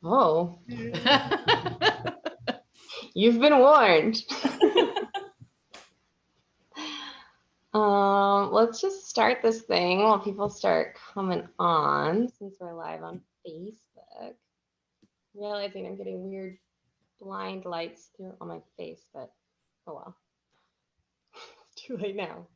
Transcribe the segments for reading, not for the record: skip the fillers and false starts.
Oh, you've been warned. Let's just start this thing while people start coming on, since we're live on Facebook. Realizing I'm getting weird blind lights through on my face, but oh well. It's too late now.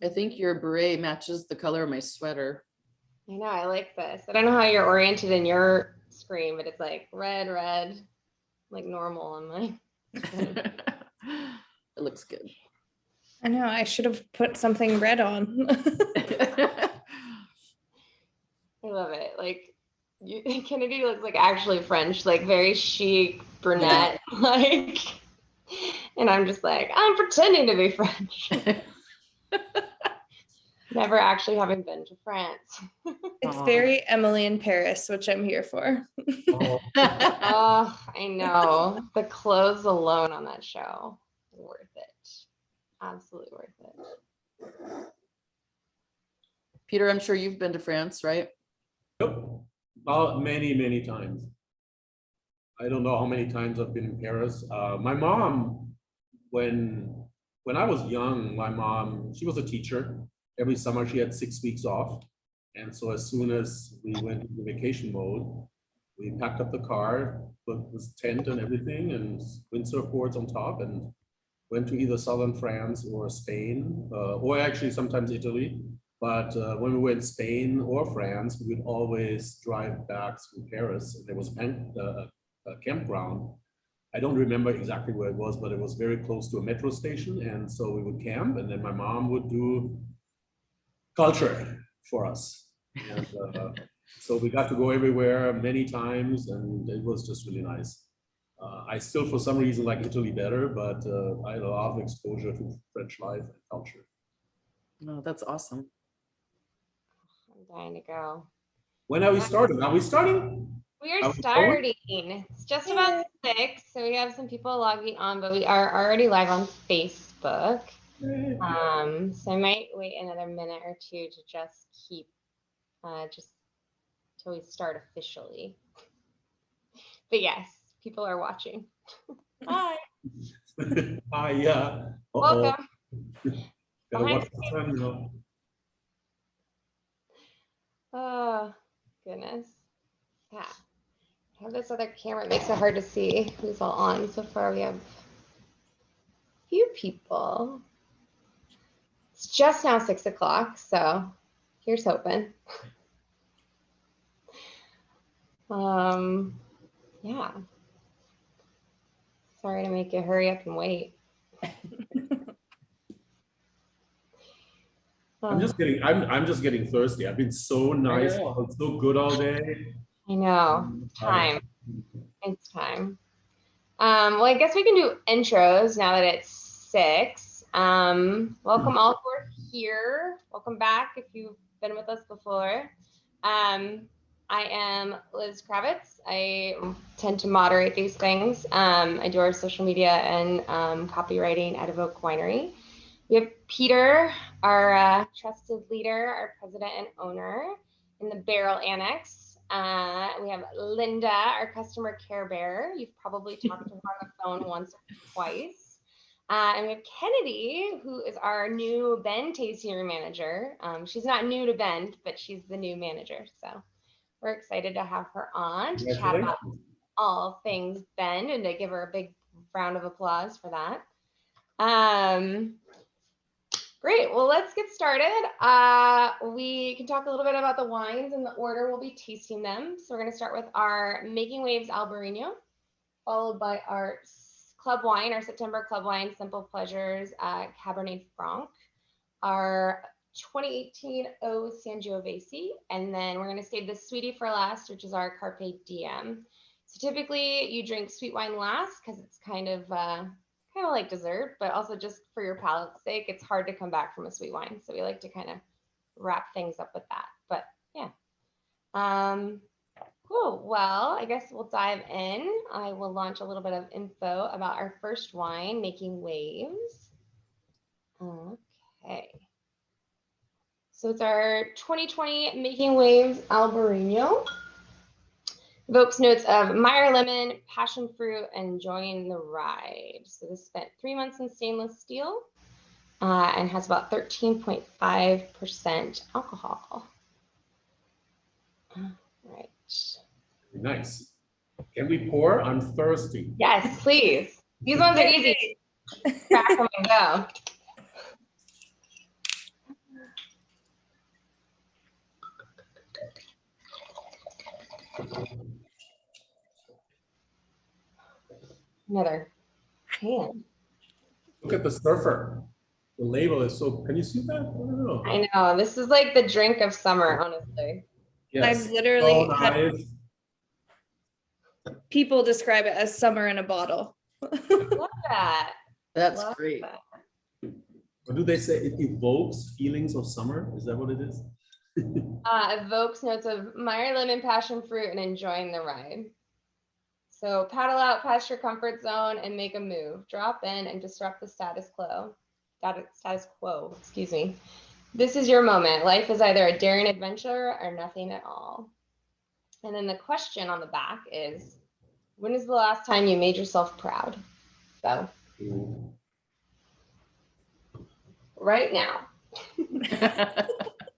I think your beret matches the color of my sweater. I know, I like this. I don't know how you're oriented in your screen, but it's like red, like normal on mine. It looks good. I know, I should have put something red on. I love it. Like Kennedy looks like actually French, like very chic brunette, yeah. Like, and I'm just like, I'm pretending to be French. Never actually having been to France. It's very Emily in Paris, which I'm here for. Oh, I know. The clothes alone on that show, worth it. Absolutely worth it. Peter, I'm sure you've been to France, right? Yep. Many, many times. I don't know how many times I've been in Paris. My mom, when I was young, my mom, she was a teacher. Every summer she had 6 weeks off. And so as soon as we went into vacation mode, we packed up the car, put this tent and everything and windsurfboards on top and went to either southern France or Spain, or actually sometimes Italy. But when we were in Spain or France, we would always drive back through Paris. And there was a campground. I don't remember exactly where it was, but it was very close to a metro station. And so we would camp, and then my mom would do culture for us. And so we got to go everywhere many times, and it was just really nice. I still, for some reason, like Italy better, but I had a lot of exposure to French life and culture. No, that's awesome. I'm dying to go. When are we starting? Are we starting? We are starting. It's just about 6, so we have some people logging on, but we are already live on Facebook. So I might wait another minute or two to just keep, just till we start officially. But yes, people are watching. Hi. Hi, yeah. Welcome. Gotta watch the time, you know. Oh, goodness. Yeah. I have this other camera. It makes it hard to see who's all on. So far, we have a few people. It's just now 6 o'clock, so here's hoping. Yeah. Sorry to make you hurry up and wait. I'm just getting thirsty. I've been so nice, so good all day. I know. Time. It's time. Well, I guess we can do intros now that it's 6. Welcome all who are here. Welcome back if you've been with us before. I am Liz Kravitz. I tend to moderate these things. I do our social media and copywriting at Evoke Winery. We have Peter, our trusted leader, our president and owner in the Barrel Annex. We have Linda, our customer care bear. You've probably talked to her on the phone once or twice. And we have Kennedy, who is our new Bend tasting room manager. She's not new to Bend, but she's the new manager. So we're excited to have her on to chat about all things Bend and to give her a big round of applause for that. Great. Well, let's get started. We can talk a little bit about the wines and the order we'll be tasting them. So we're going to start with our Making Waves Albarino, followed by our club wine, our September club wine, Simple Pleasures Cabernet Franc, our 2018 O Sangiovese, and then we're going to save the sweetie for last, which is our Carpe Diem. So typically you drink sweet wine last because it's kind of like dessert, but also just for your palate's sake, it's hard to come back from a sweet wine. So we like to kind of wrap things up with that. But yeah. Cool. Well, I guess we'll dive in. I will launch a little bit of info about our first wine, Making Waves. Okay. So it's our 2020 Making Waves Albarino. Evokes notes of Meyer lemon, passion fruit, and enjoying the ride. So this spent 3 months in stainless steel and has about 13.5% alcohol. All right. Nice. Can we pour? I'm thirsty. Yes, please. These ones are easy. Crack them and go. Another hand. Look at the surfer. The label is so, can you see that? I don't know. I know. This is like the drink of summer, honestly. Yes. I've literally So had nice. people describe it as summer in a bottle. Love that. That's Love great. that. What do they say? It evokes feelings of summer? Is that what it is? Evokes notes of Meyer lemon, passion fruit, and enjoying the ride. So paddle out past your comfort zone and make a move. Drop in and disrupt the status quo. Excuse me. This is your moment. Life is either a daring adventure or nothing at all. And then the question on the back is, when is the last time you made yourself proud? So right now.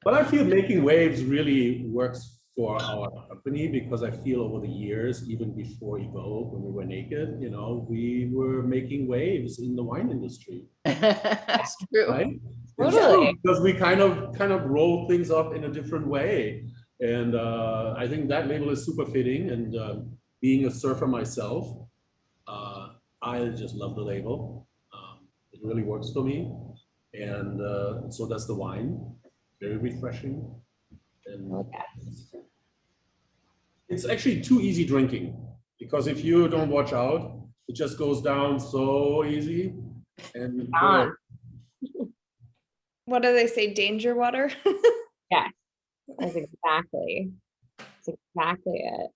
But I feel Making Waves really works for our company because I feel over the years, even before Evoke, when we were naked, you know, we were making waves in the wine industry, That's true. right? Totally. Because we kind of roll things up in a different way. And I think that label is super fitting. And being a surfer myself, I just love the label. It really works for me. And so does the wine. Very refreshing. And Okay. it's actually too easy drinking because if you don't watch out, it just goes down so easy. And What do they say? Danger water? Yes, that's exactly it.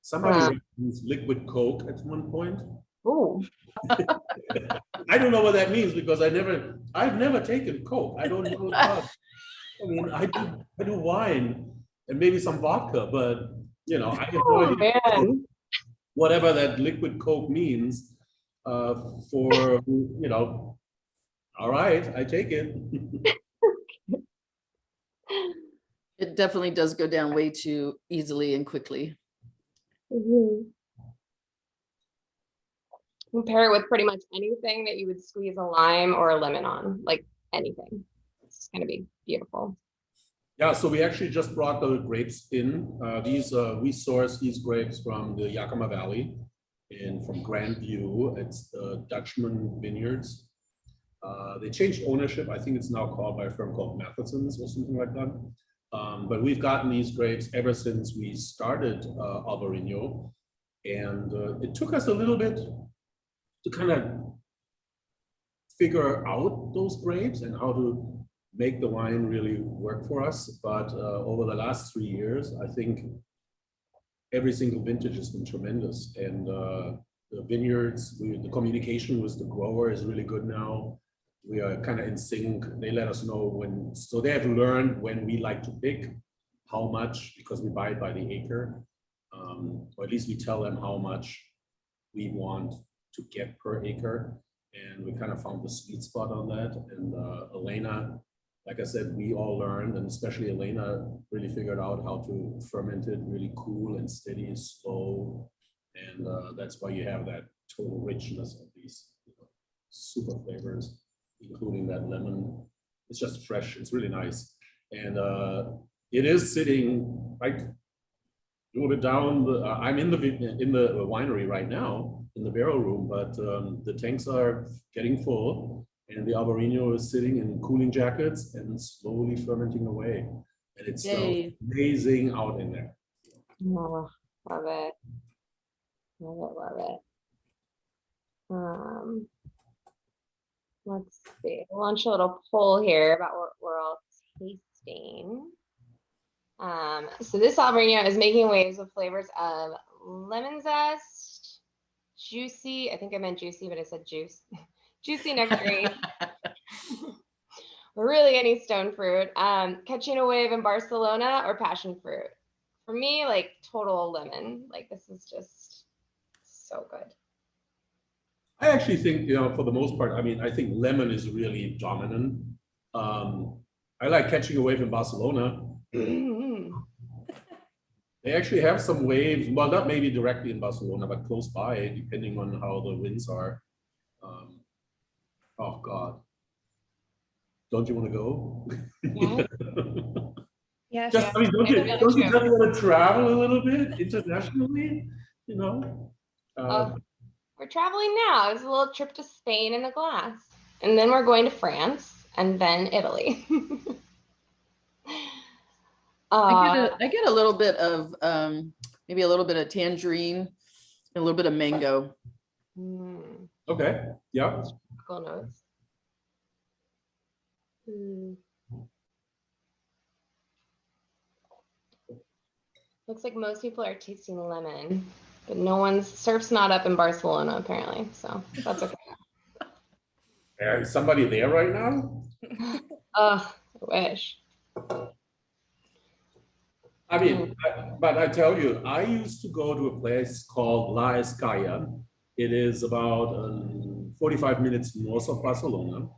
somebody used liquid Coke at one point. Ooh. I don't know what that means because I've never taken Coke. I don't know what. I mean, I do wine and maybe some vodka, but you know, I have no Oh idea man. whatever that liquid Coke means for, you know, all right, I take it. It definitely does go down way too easily and quickly. Compare it with pretty much anything that you would squeeze a lime or a lemon on, like anything. It's gonna be beautiful. Yeah, so we actually just brought the grapes in. We source these grapes from the Yakima Valley and from Grandview. It's the Dutchman Vineyards. They changed ownership. I think it's now called by a firm called Matheson's or something like that. But we've gotten these grapes ever since we started Albarino. And it took us a little bit to kind of figure out those grapes and how to make the wine really work for us. But over the last 3 years, I think every single vintage has been tremendous. And the vineyards, the communication with the grower is really good now. We are kind of in sync. They let us know when, so they have learned when we like to pick, how much, because we buy it by the acre, or at least we tell them how much we want to get per acre. And we kind of found the sweet spot on that. And Elena, like I said, we all learned, and especially Elena really figured out how to ferment it really cool and steady and slow. And that's why you have that total richness of these super flavors, including that lemon. It's just fresh. It's really nice. And it is sitting right a little bit down. I'm in the winery right now in the barrel room, but the tanks are getting full. And the Albarino is sitting in cooling jackets and slowly fermenting away. And it smells amazing out in there. Oh, love it. Love it. Let's see. I'll launch a little poll here about what we're all tasting. So this Albarino is making waves with flavors of lemon zest, juicy, I think I meant juicy, but I said juice. Juicy nectarine. We're really getting stone fruit. Catching a wave in Barcelona or passion fruit. For me, like total lemon. Like this is just so good. I actually think, for the most part, I mean, I think lemon is really dominant. I like catching a wave in Barcelona. They actually have some waves, well, not maybe directly in Barcelona, but close by, depending on how the winds are. Oh God. Don't you want to go? Yeah. Yeah. I mean, don't you Yeah, just true. want to travel a little bit internationally? We're traveling now. It's a little trip to Spain in a glass. And then we're going to France and then Italy. I get a little bit of maybe a little bit of tangerine and a little bit of mango. Okay, yeah. Cool notes. Looks like most people are tasting lemon, but no one's surf's not up in Barcelona apparently, so that's okay. Is somebody there right now? I wish. I mean, but I tell you, I used to go to a place called La Escaya. It is about 45 minutes north of Barcelona.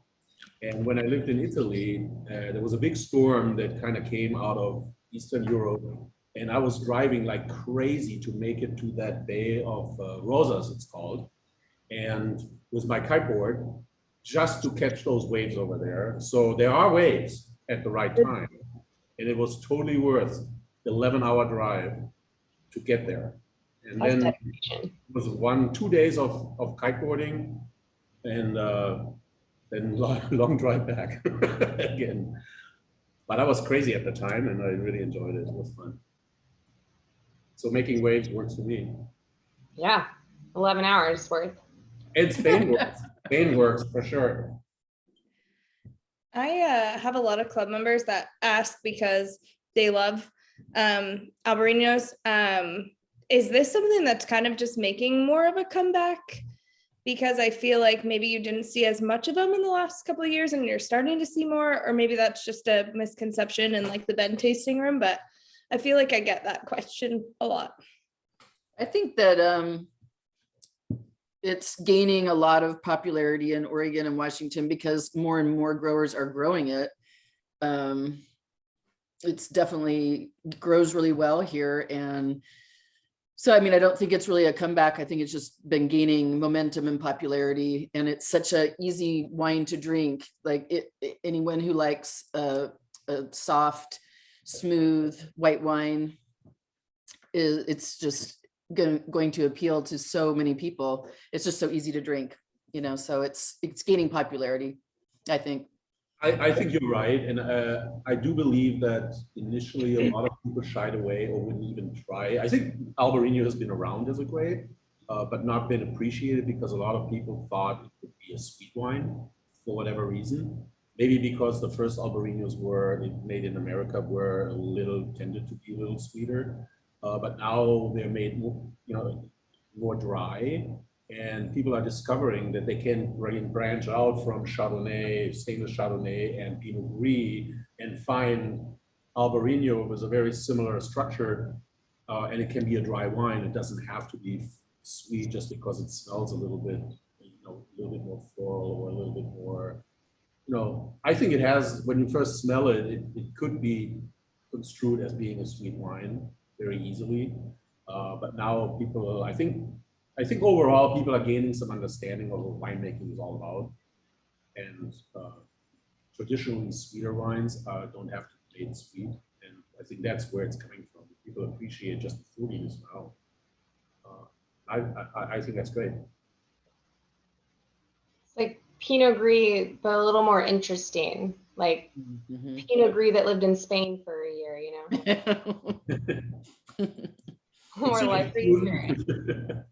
And when I lived in Italy, there was a big storm that kind of came out of Eastern Europe. And I was driving like crazy to make it to that bay of Rosas, it's called. And with my kiteboard, just to catch those waves over there. So there are waves at the right time. And it was totally worth the 11-hour drive to get there. And That's then dedication. it was 2 days of kiteboarding and then long drive back again. But I was crazy at the time and I really enjoyed it. It was fun. So making waves works for me. Yeah, 11 hours worth. And Spain works. Spain works for sure. I have a lot of club members that ask because they love Albarinos. Is this something that's kind of just making more of a comeback? Because I feel like maybe you didn't see as much of them in the last couple of years and you're starting to see more, or maybe that's just a misconception in like the Ben tasting room, but I feel like I get that question a lot. I think that it's gaining a lot of popularity in Oregon and Washington because more and more growers are growing it. It's definitely grows really well here. And so, I mean, I don't think it's really a comeback. I think it's just been gaining momentum and popularity, and it's such an easy wine to drink. Like anyone who likes a soft, smooth white wine, it's just going to appeal to so many people. It's just so easy to drink, so it's gaining popularity, I think. I think you're right. And I do believe that initially a lot of people shied away or wouldn't even try. I think Albarino has been around as a grape, but not been appreciated because a lot of people thought it could be a sweet wine for whatever reason. Maybe because the first Albarinos were made in America were tended to be a little sweeter, but now they're made more dry. And people are discovering that they can branch out from Chardonnay, stainless Chardonnay, and Pinot Gris, and find Albarino with a very similar structure, and it can be a dry wine. It doesn't have to be sweet just because it smells a little bit, a little bit more floral or a little bit more. I think it has. When you first smell it, it could be construed as being a sweet wine very easily, but now people, I think overall people are gaining some understanding of what winemaking is all about, and traditionally sweeter wines don't have to be made sweet, and I think that's where it's coming from. People appreciate just the fruitiness now. I think that's great. It's like Pinot Gris, but a little more interesting. Like Pinot Gris that lived in Spain for a year, More life experience.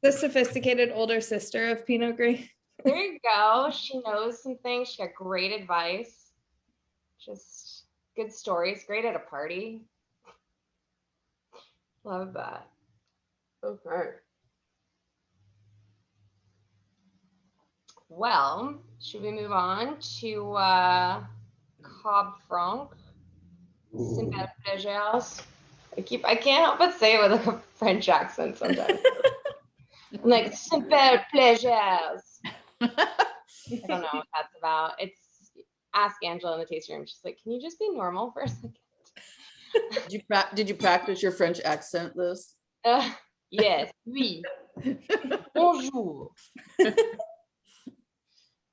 The sophisticated older sister of Pinot Gris. There you go. She knows some things. She got great advice. Just good stories. Great at a party. Love that. Okay. Well, should we move on to Cobb Franc? Simple Plaisers. I can't help but say it with like a French accent sometimes. I'm like, Simple Plaisers. I don't know what that's about. It's ask Angela in the tasting room. She's like, can you just be normal for a second? Did you practice your French accent, Liz? Yes, oui. Bonjour.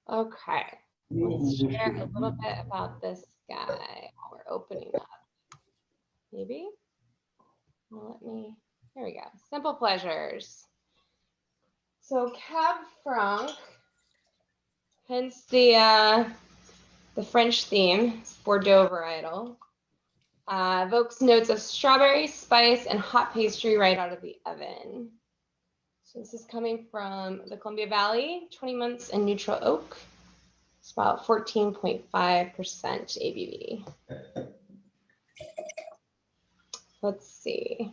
Okay. Let's share a little bit about this guy while we're opening up. Maybe? Well, here we go. Simple Pleasures. So Cab Franc, hence the French theme, Bordeaux varietal. Evokes notes of strawberry, spice, and hot pastry right out of the oven. So this is coming from the Columbia Valley, 20 months in neutral oak. It's about 14.5% ABV. Let's see.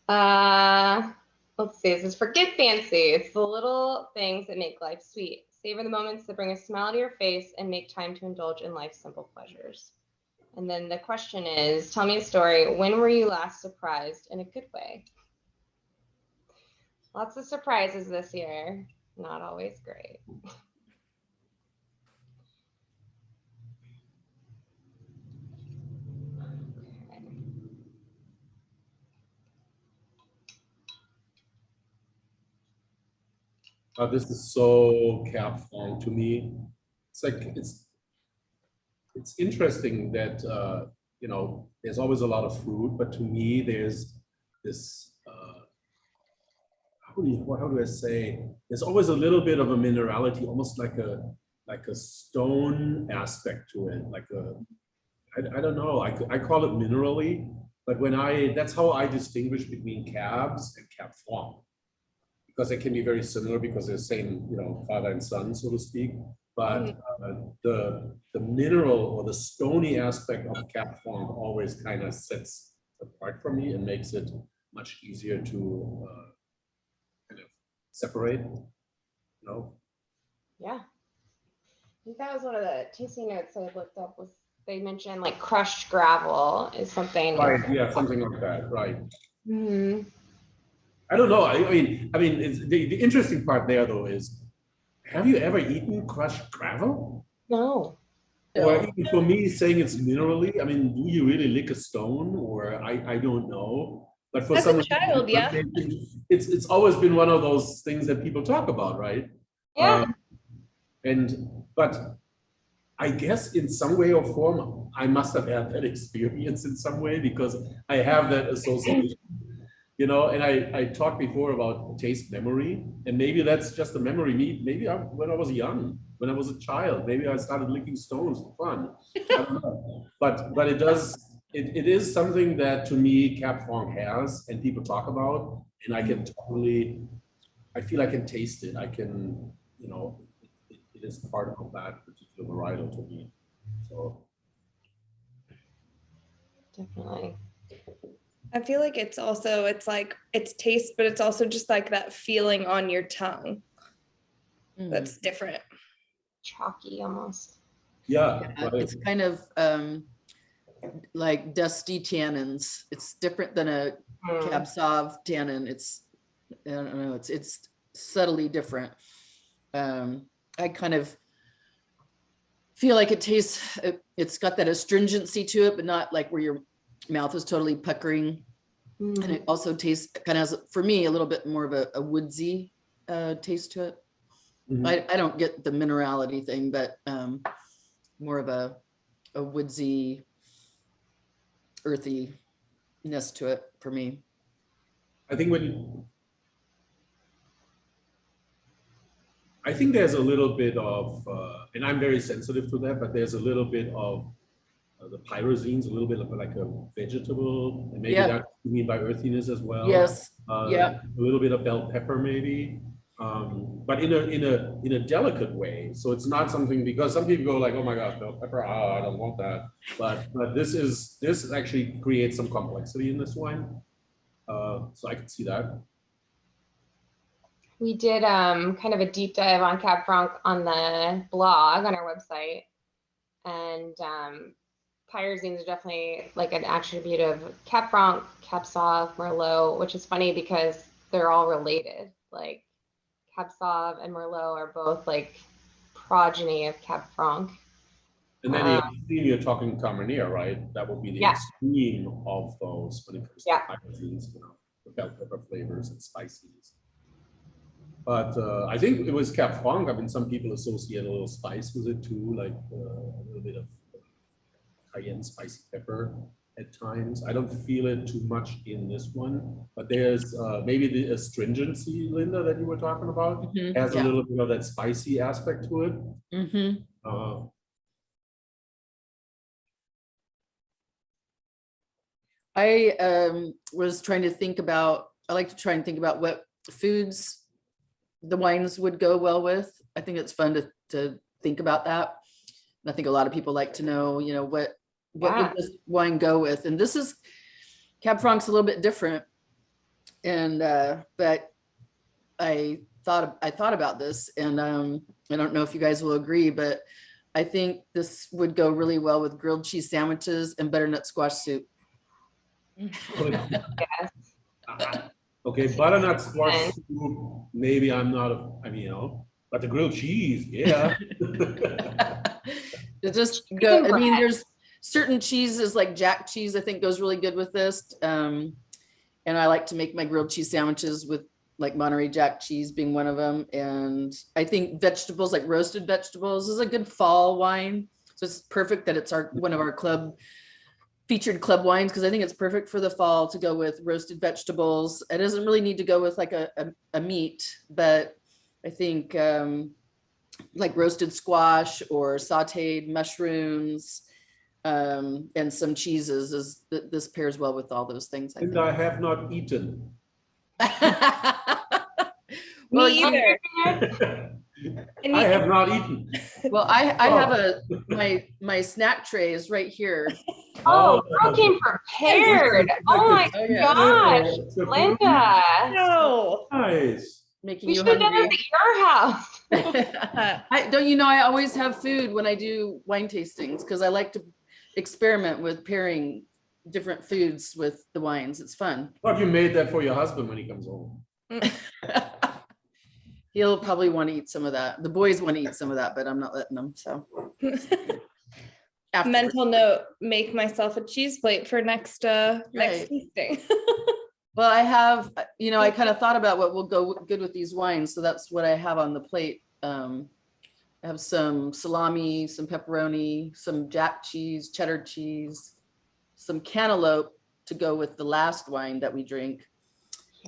Let's see. This is forget fancy. It's the little things that make life sweet. Savor the moments that bring a smile to your face and make time to indulge in life's simple pleasures. And then the question is, tell me a story. When were you last surprised in a good way? Lots of surprises this year. Not always great. This is so Cab Franc to me. It's like it's interesting that there's always a lot of fruit, but to me there's this how do I say? There's always a little bit of a minerality, almost like a stone aspect to it, I don't know. I call it minerally, but that's how I distinguish between cabs and Cab Franc, because they can be very similar because they're the same, father and son, so to speak. But the mineral or the stony aspect of Cab Franc always kind of sets apart for me and makes it much easier to kind of separate. Yeah. I think that was one of the tasting notes I looked up. Was they mentioned like crushed gravel is something. Right. Yeah, something like that. Right. Mm-hmm. I don't know. I mean, it's, the interesting part there though is, have you ever eaten crushed gravel? No. Or even for me, saying it's minerally, I mean, do you really lick a stone? Or I don't know. But for As some a child, yeah. it's always been one of those things that people talk about, right? Yeah. But I guess in some way or form, I must have had that experience in some way because I have that association. And I talked before about taste memory, and maybe that's just a memory. Maybe when I was young, when I was a child, maybe I started licking stones for fun. I don't know. But it is something that to me Cab Franc has, and people talk about, and I feel I can taste it. I can, it is part of that particular varietal to me. So Definitely. I feel like it's taste, but it's also just like that feeling on your tongue. That's different. Chalky almost. yeah, It's kind of like dusty tannins. It's different than a Cab Sauv tannin. I don't know, it's subtly different. I kind of feel like it tastes, it's got that astringency to it, but not like where your mouth is totally puckering. And it also tastes kind of, for me, a little bit more of a woodsy taste to it. I don't get the minerality thing, but more of a woodsy, earthiness to it for me. I think there's a little bit of, and I'm very sensitive to that, but there's a little bit of the pyrozines, a little bit of like a vegetable, and maybe that's what you mean by earthiness as well. Yes. A little bit of bell pepper, maybe. but in a delicate way. So it's not something, because some people go like, oh my God, bell pepper, I don't want that. But this actually creates some complexity in this wine. So I can see that. We did kind of a deep dive on Cab Franc on the blog on our website, and pyrazines are definitely like an attribute of Cab Franc, Cab Sauv, Merlot, which is funny because they're all related. Like Cab Sauv and Merlot are both like progeny of Cab Franc. And then the extreme, you're talking Carmenere, right? That would be the extreme of those when it comes to pyrazines, you know, the bell pepper flavors and spices. But I think it was Cab Franc. I mean, some people associate a little spice with it too, like a little bit of cayenne spicy pepper at times. I don't feel it too much in this one, but there's maybe the astringency, Linda, that you were talking about, has a little bit of that spicy aspect to it. I was trying to think about, I like to try and think about what foods the wines would go well with. I think it's fun to think about that. And I think a lot of people like to know, you know, what would this wine go with? And this is, Cab Franc's a little bit different. And, but I thought about this, and I don't know if you guys will agree, but I think this would go really well with grilled cheese sandwiches and butternut squash soup. Okay, butternut squash soup, maybe I'm not, I mean, you know, but the grilled cheese, yeah. It just go, I mean, there's certain cheeses like Jack cheese, I think goes really good with this. And I like to make my grilled cheese sandwiches with like Monterey Jack cheese being one of them. And I think vegetables, like roasted vegetables, is a good fall wine. So it's perfect that it's one of our featured club wines, because I think it's perfect for the fall to go with roasted vegetables. It doesn't really need to go with like a meat, but I think like roasted squash or sauteed mushrooms and some cheeses, this pairs well with all those things. And I have not eaten. Well, Me either. I have not eaten. Well, I have my snack tray is right here. Oh, girl came prepared. Oh my gosh, Linda. No. Nice. Making We you should have done hungry. it at your house. Don't you know, I always have food when I do wine tastings, because I like to experiment with pairing different foods with the wines. It's fun. Thought you made that for your husband when he comes home. He'll probably want to eat some of that. The boys want to eat some of that, but I'm not letting them. So mental note, make myself a cheese plate for next tasting. Well, I have, you know, I kind of thought about what will go good with these wines. So that's what I have on the plate. I have some salami, some pepperoni, some Jack cheese, cheddar cheese, some cantaloupe to go with the last wine that we drink,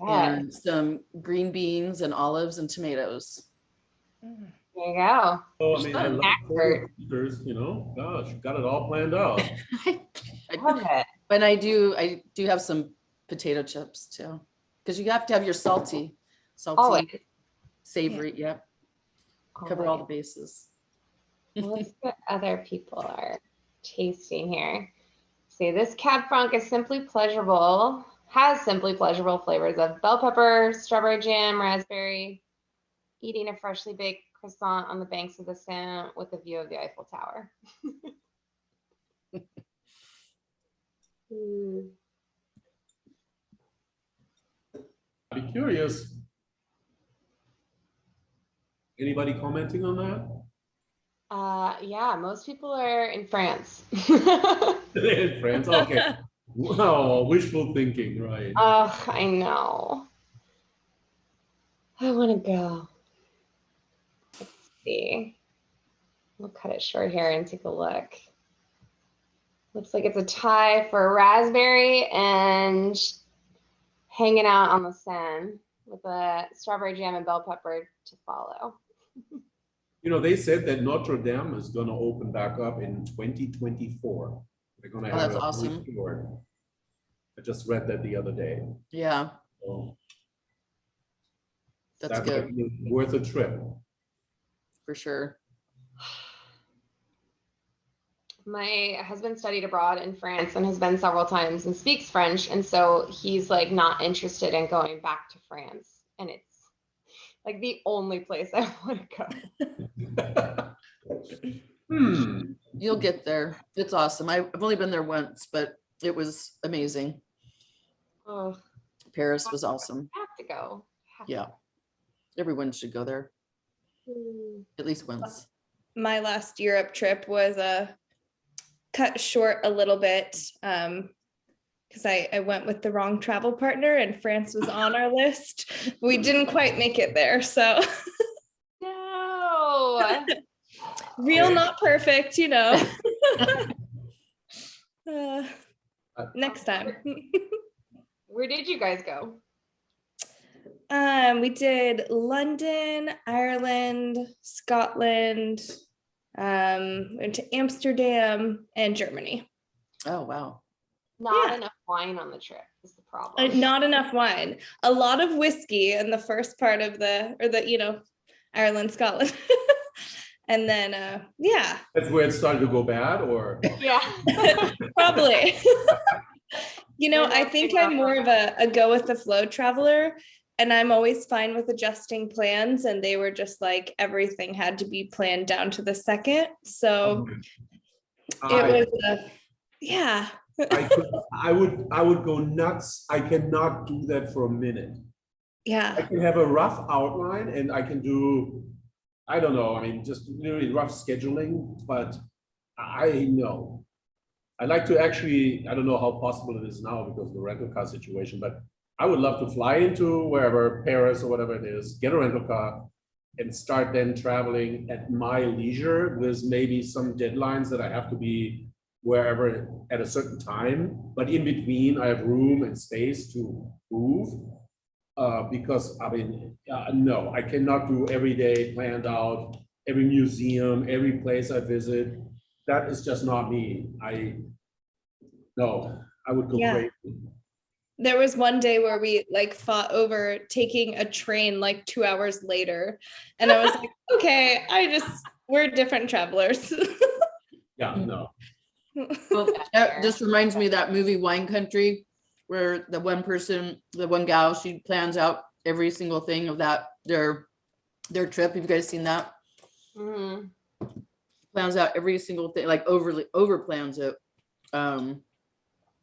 and some green beans and olives and tomatoes. There you go. Oh, I mean, I love speakers, you know, gosh, got it all planned out. I love it. And I do have some potato chips too, because you have to have your salty, Always. savory. Yep. Cover all the bases. Well, let's see what other people are tasting here. See, this Cab Franc is simply pleasurable, has simply pleasurable flavors of bell pepper, strawberry jam, raspberry, eating a freshly baked croissant on the banks of the Seine with a view of the Eiffel Tower. I'd be curious. Anybody commenting on that? Yeah, most people are in France. In France, okay. Wow, wishful thinking, right? Oh, I know. I want to go. Let's see. We'll cut it short here and take a look. Looks like it's a tie for raspberry and hanging out on the Seine with a strawberry jam and bell pepper to follow. You know, they said that Notre Dame is going to open back up in 2024. They're going to have that's awesome. I just read that the other day. Yeah. So. That's That good might be worth a trip. for sure. My husband studied abroad in France and has been several times and speaks French. And so he's like not interested in going back to France. And it's like the only place I want to go. You'll get there. It's awesome. I've only been there once, but it was amazing. Oh, Paris was awesome. I have to go. Yeah. Everyone should go there at least once. My last Europe trip was cut short a little bit because I went with the wrong travel partner and France was on our list. We didn't quite make it there, so No. real not perfect, you know. Next time. Where did you guys go? We did London, Ireland, Scotland, went to Amsterdam and Germany. Oh, wow. Not Yeah. enough wine on the trip is the problem. Not enough wine. A lot of whiskey in the first part of Ireland, Scotland. And then, yeah. That's where it started to go bad, or? Yeah. Probably. We're I not think big I'm on more of a go with the flow traveler, and I'm always fine with adjusting plans. And they were just like, everything had to be planned down to the second. So it was, yeah. I would go nuts. I cannot do that for a minute. I Yeah. can have a rough outline and I can do, I don't know, I mean, just really rough scheduling, but I know. I like to actually, I don't know how possible it is now because of the rental car situation, but I would love to fly into wherever, Paris or whatever it is, get a rental car and start then traveling at my leisure with maybe some deadlines that I have to be wherever at a certain time, but in between I have room and space to move. Because I mean, no, I cannot do every day planned out, every museum, every place I visit. That is just not me. No, I would go crazy. There was one day where we like fought over taking a train like 2 hours later. And I was like, okay, we're different travelers. Yeah, no. Well, that just reminds me of that movie Wine Country, where the one gal, she plans out every single thing of their trip. Have you guys seen that? Mm-hmm. Plans out every single thing, like over plans it.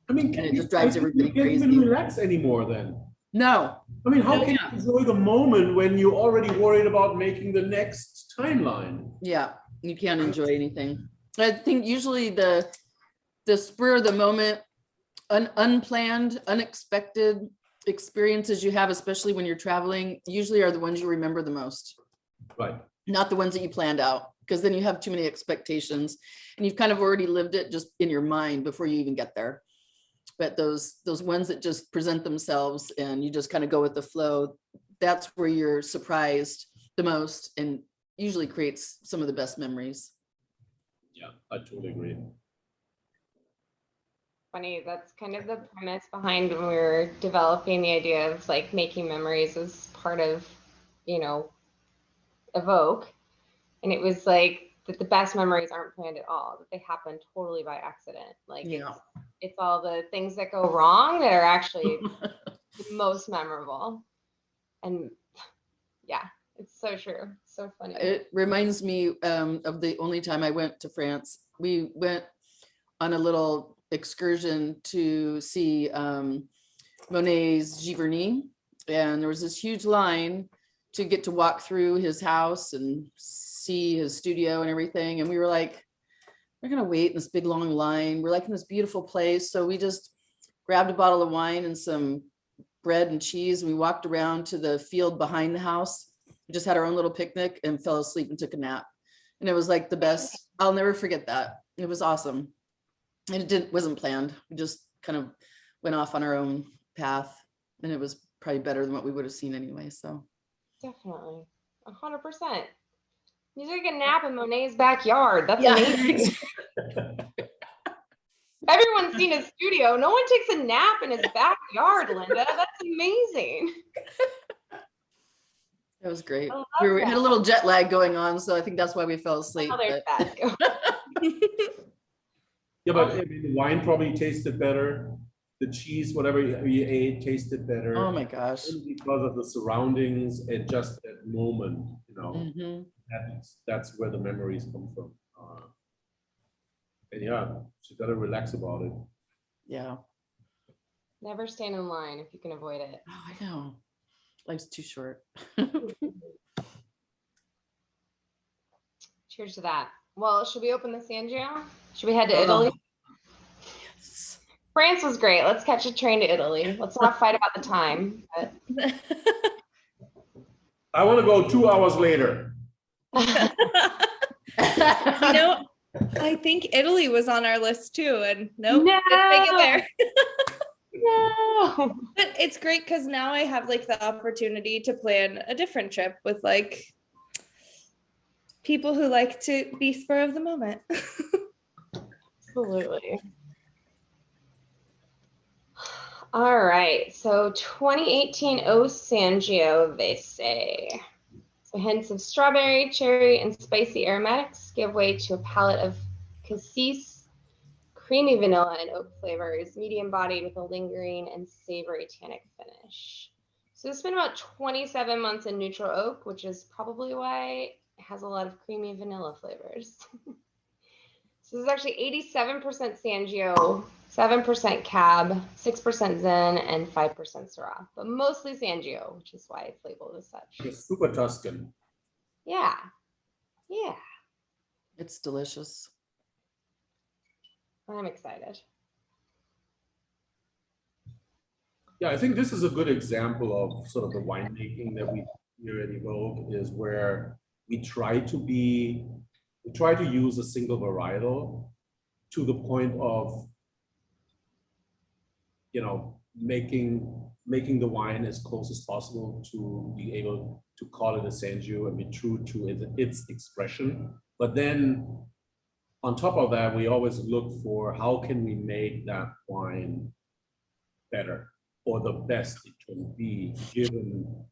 I mean, and it just drives everybody you can't crazy. even relax anymore then. No. I mean, how can you enjoy the moment when you're already worried about making the next timeline? Yeah, you can't enjoy anything. I think usually the spur of the moment, unplanned, unexpected experiences you have, especially when you're traveling, usually are the ones you remember the most. Right. Not the ones that you planned out, because then you have too many expectations and you've kind of already lived it just in your mind before you even get there. But those ones that just present themselves and you just kind of go with the flow, that's where you're surprised the most and usually creates some of the best memories. Yeah, I totally agree. Funny, that's kind of the premise behind when we were developing the idea of like making memories as part of, Evoke. And it was like that the best memories aren't planned at all, that they happen totally by accident. Like it's all the things that go wrong that are actually the most memorable. And yeah, it's so true. So funny. It reminds me of the only time I went to France. We went on a little excursion to see Monet's Giverny, and there was this huge line to get to walk through his house and see his studio and everything. And we were like, we're gonna wait in this big long line. We're like in this beautiful place. So we just grabbed a bottle of wine and some bread and cheese. And we walked around to the field behind the house. We just had our own little picnic and fell asleep and took a nap. And it was like the best. I'll never forget that. It was awesome. And it wasn't planned. We just kind of went off on our own path. And it was probably better than what we would have seen anyway. So definitely 100%. You took a nap in Monet's backyard. That's amazing. Everyone's seen his studio. No one takes a nap in his backyard, Linda. That's amazing. That was great. I love We had a that. little jet lag going on, so I think that's why we fell asleep. Oh, there's but- that. Yeah, but I mean, the wine probably tasted better. The cheese, whatever you ate, tasted better. Oh my gosh. Only because of the surroundings and just that moment, you know, Mhm. that's where the memories come from. And yeah, you got to relax about it. Yeah. Never stand in line if you can avoid it. Oh, I know. Life's too short. Cheers to that. Well, should we open the Sangio? Should we head to Oh. Italy? Yes. France was great. Let's catch a train to Italy. Let's not fight about the time. But... I want to go 2 hours later. I think Italy was on our list too, and nope, No. didn't make it there. No. But it's great because now I have like the opportunity to plan a different trip with like people who like to be spur of the moment. Absolutely. All right. So 2018 O Sangiovese. So hints of strawberry, cherry, and spicy aromatics give way to a palette of cassis, creamy vanilla, and oak flavors, medium bodied with a lingering and savory tannic finish. So it's been about 27 months in neutral oak, which is probably why it has a lot of creamy vanilla flavors. So this is actually 87% Sangio, 7% Cab, 6% Zen, and 5% Syrah, but mostly Sangio, which is why it's labeled as such. It's super Tuscan. Yeah. Yeah. It's delicious. I'm excited. Yeah, I think this is a good example of sort of the winemaking that we here at Evoke, is where we try to use a single varietal to the point of, you know, making the wine as close as possible to be able to call it a Sangio and be true to its expression. But then on top of that, we always look for how can we make that wine better or the best it can be given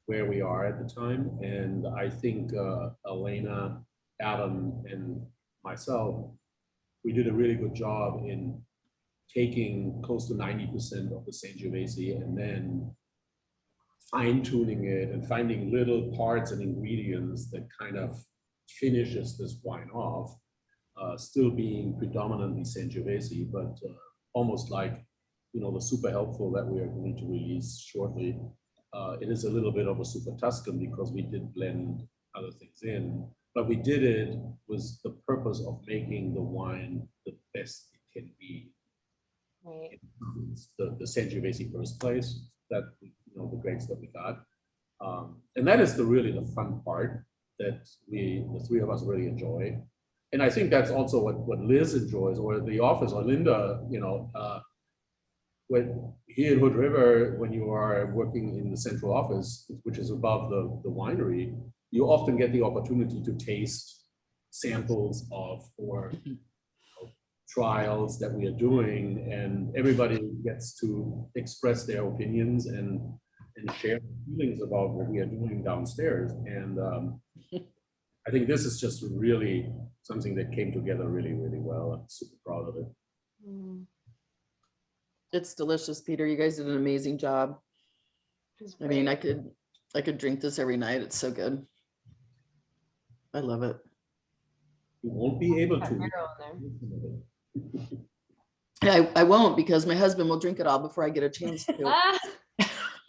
where we are at the time. And I think Elena, Adam, and myself, we did a really good job in taking close to 90% of the Sangiovese and then fine-tuning it and finding little parts and ingredients that kind of finishes this wine off, still being predominantly Sangiovese, but almost like, you know, the super helpful that we are going to release shortly. It is a little bit of a super Tuscan because we did blend other things in, but we did it with the purpose of making the wine the best it can be. Right. The Sangiovese first place, that, you know, the grapes that we got. And that is really the fun part that the three of us really enjoy. And I think that's also what Liz enjoys, or the office, or Linda, you know, when here in Hood River, when you are working in the central office, which is above the winery, you often get the opportunity to taste samples of, or trials that we are doing, and everybody gets to express their opinions and share feelings about what we are doing downstairs. And I think this is just really something that came together really, really well. I'm super proud of it. Mm, It's delicious, Peter. You guys did an amazing job. it's I mean, great. I could drink this every night. It's so good. I love it. You won't be able Got to. marrow in I won't, because my husband will drink it all before I get a chance there. to. Ah,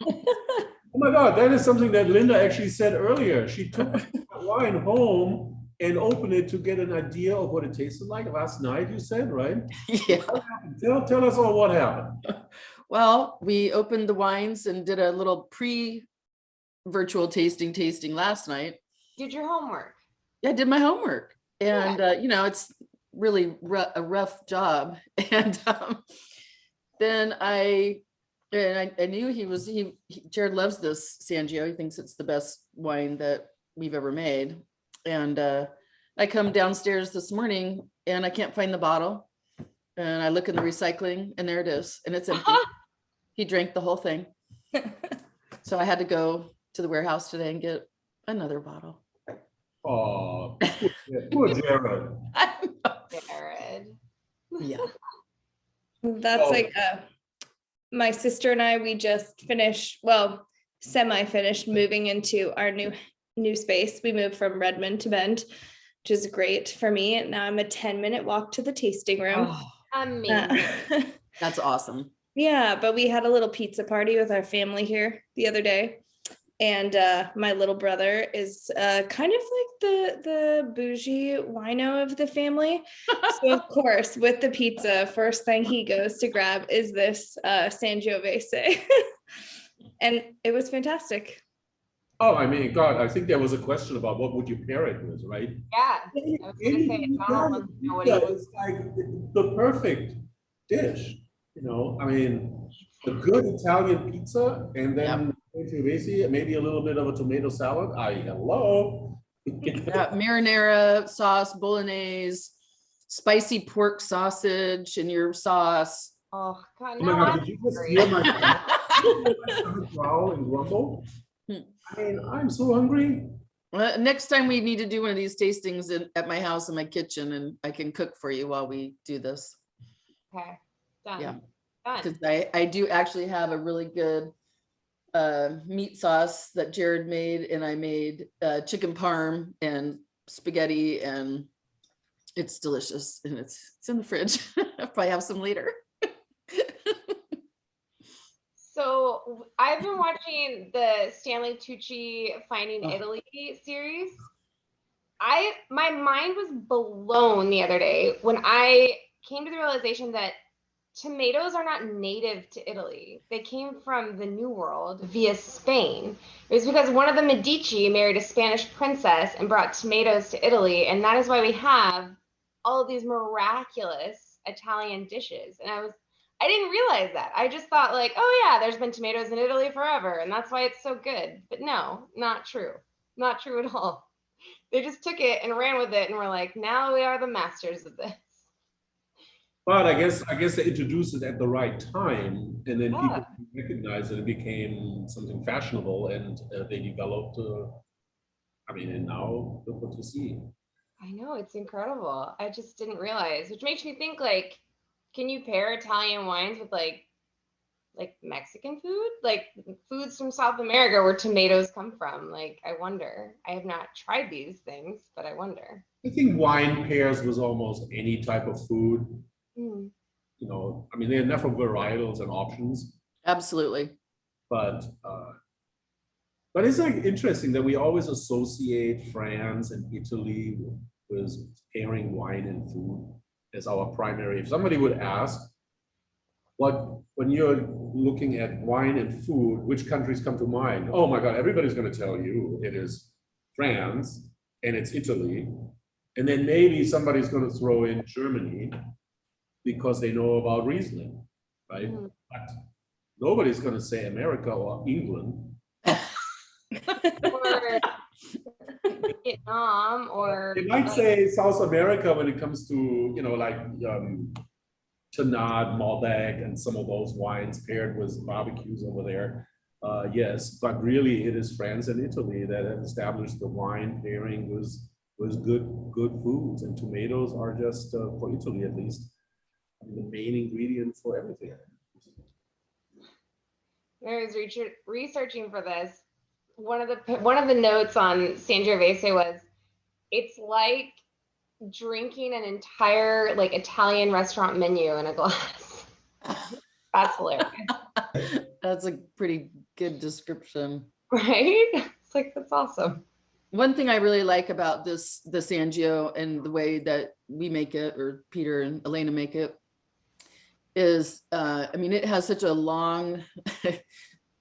Oh my God, that is something that Linda actually said earlier. She took wine home and opened it to get an idea of what it tasted like last night, you said, right? Yeah. Tell us all what happened. Well, we opened the wines and did a little virtual tasting last night. did your homework. Yeah, I did my homework, and you know, it's really a rough job. And then I knew Jared loves this Sangio. He thinks it's the best wine that we've ever made. And I come downstairs this morning and I can't find the bottle. And I look in the recycling and there it is. And it's empty. He drank the whole thing. So I had to go to the warehouse today and get another bottle. Oh, poor Jared. Jared. Yeah. That's Oh. like my sister and I, we just finished, well, semi-finished moving into our new space. We moved from Redmond to Bend, which is great for me. And now I'm a 10-minute walk to the tasting room. Oh, Amazing. that's awesome. Yeah, but we had a little pizza party with our family here the other day. And my little brother is kind of like the bougie wino of the family. So of course, with the pizza, first thing he goes to grab is this Sangiovese. And it was fantastic. Oh, I mean, God, I think there was a question about what would you pair it with, right? Yeah. I was gonna say, Donald wants to know what he Pizza wants. is like the perfect dish, you know, I mean, a good Italian pizza and then maybe a little bit of a tomato salad. Hello. Marinara sauce, bolognese, spicy pork sausage in your sauce. Oh God, Oh my no, God, I'm did you just hungry. hear my stomach growl and grumble? I mean, I'm so hungry. Well, next time we need to do one of these tastings at my house in my kitchen, and I can cook for you while we do this. Okay, done. Yeah. Done. Because I do actually have a really good meat sauce that Jared made, and I made chicken parm and spaghetti, and it's delicious, and it's in the fridge. I'll probably have some later. So I've been watching the Stanley Tucci Finding Oh. Italy series. My mind was blown the other day when I came to the realization that tomatoes are not native to Italy. They came from the New World via Spain. It was because one of the Medici married a Spanish princess and brought tomatoes to Italy, and that is why we have all of these miraculous Italian dishes. And I didn't realize that. I just thought like, oh yeah, there's been tomatoes in Italy forever, and that's why it's so good. But no, not true. Not true at all. They just took it and ran with it and were like, now we are the masters of this. But I guess they introduced it at the right time, and then Yeah. people recognized it. It became something fashionable, and they developed. I mean, and now look what you see. I know, it's incredible. I just didn't realize, which makes me think like, can you pair Italian wines with like Mexican food? Like foods from South America where tomatoes come from? Like, I wonder. I have not tried these things, but I wonder. I think wine pairs with almost any type of food. Mm. You know, I mean, there are enough of varietals and options, Absolutely. but it's like interesting that we always associate France and Italy with pairing wine and food as our primary. If somebody would ask, when you're looking at wine and food, which countries come to mind? Oh my God, everybody's going to tell you it is France and it's Italy. And then maybe somebody's going to throw in Germany because they know about Riesling, right? Mm. But nobody's going to say America or England. Or Vietnam, or They might say South America when it comes to, you know, like Tannat, Malbec, and some of those wines paired with barbecues over there. Yes, but really it is France and Italy that have established the wine pairing with good foods, and tomatoes are just for Italy at least the main ingredient for everything. I was researching for this. One of the notes on Sangiovese was, it's like drinking an entire like Italian restaurant menu in a glass. That's hilarious. That's a pretty good description. Right? It's like, that's awesome. One thing I really like about the Sangio and the way that we make it, or Peter and Elena make it, is, I mean, it has such a long,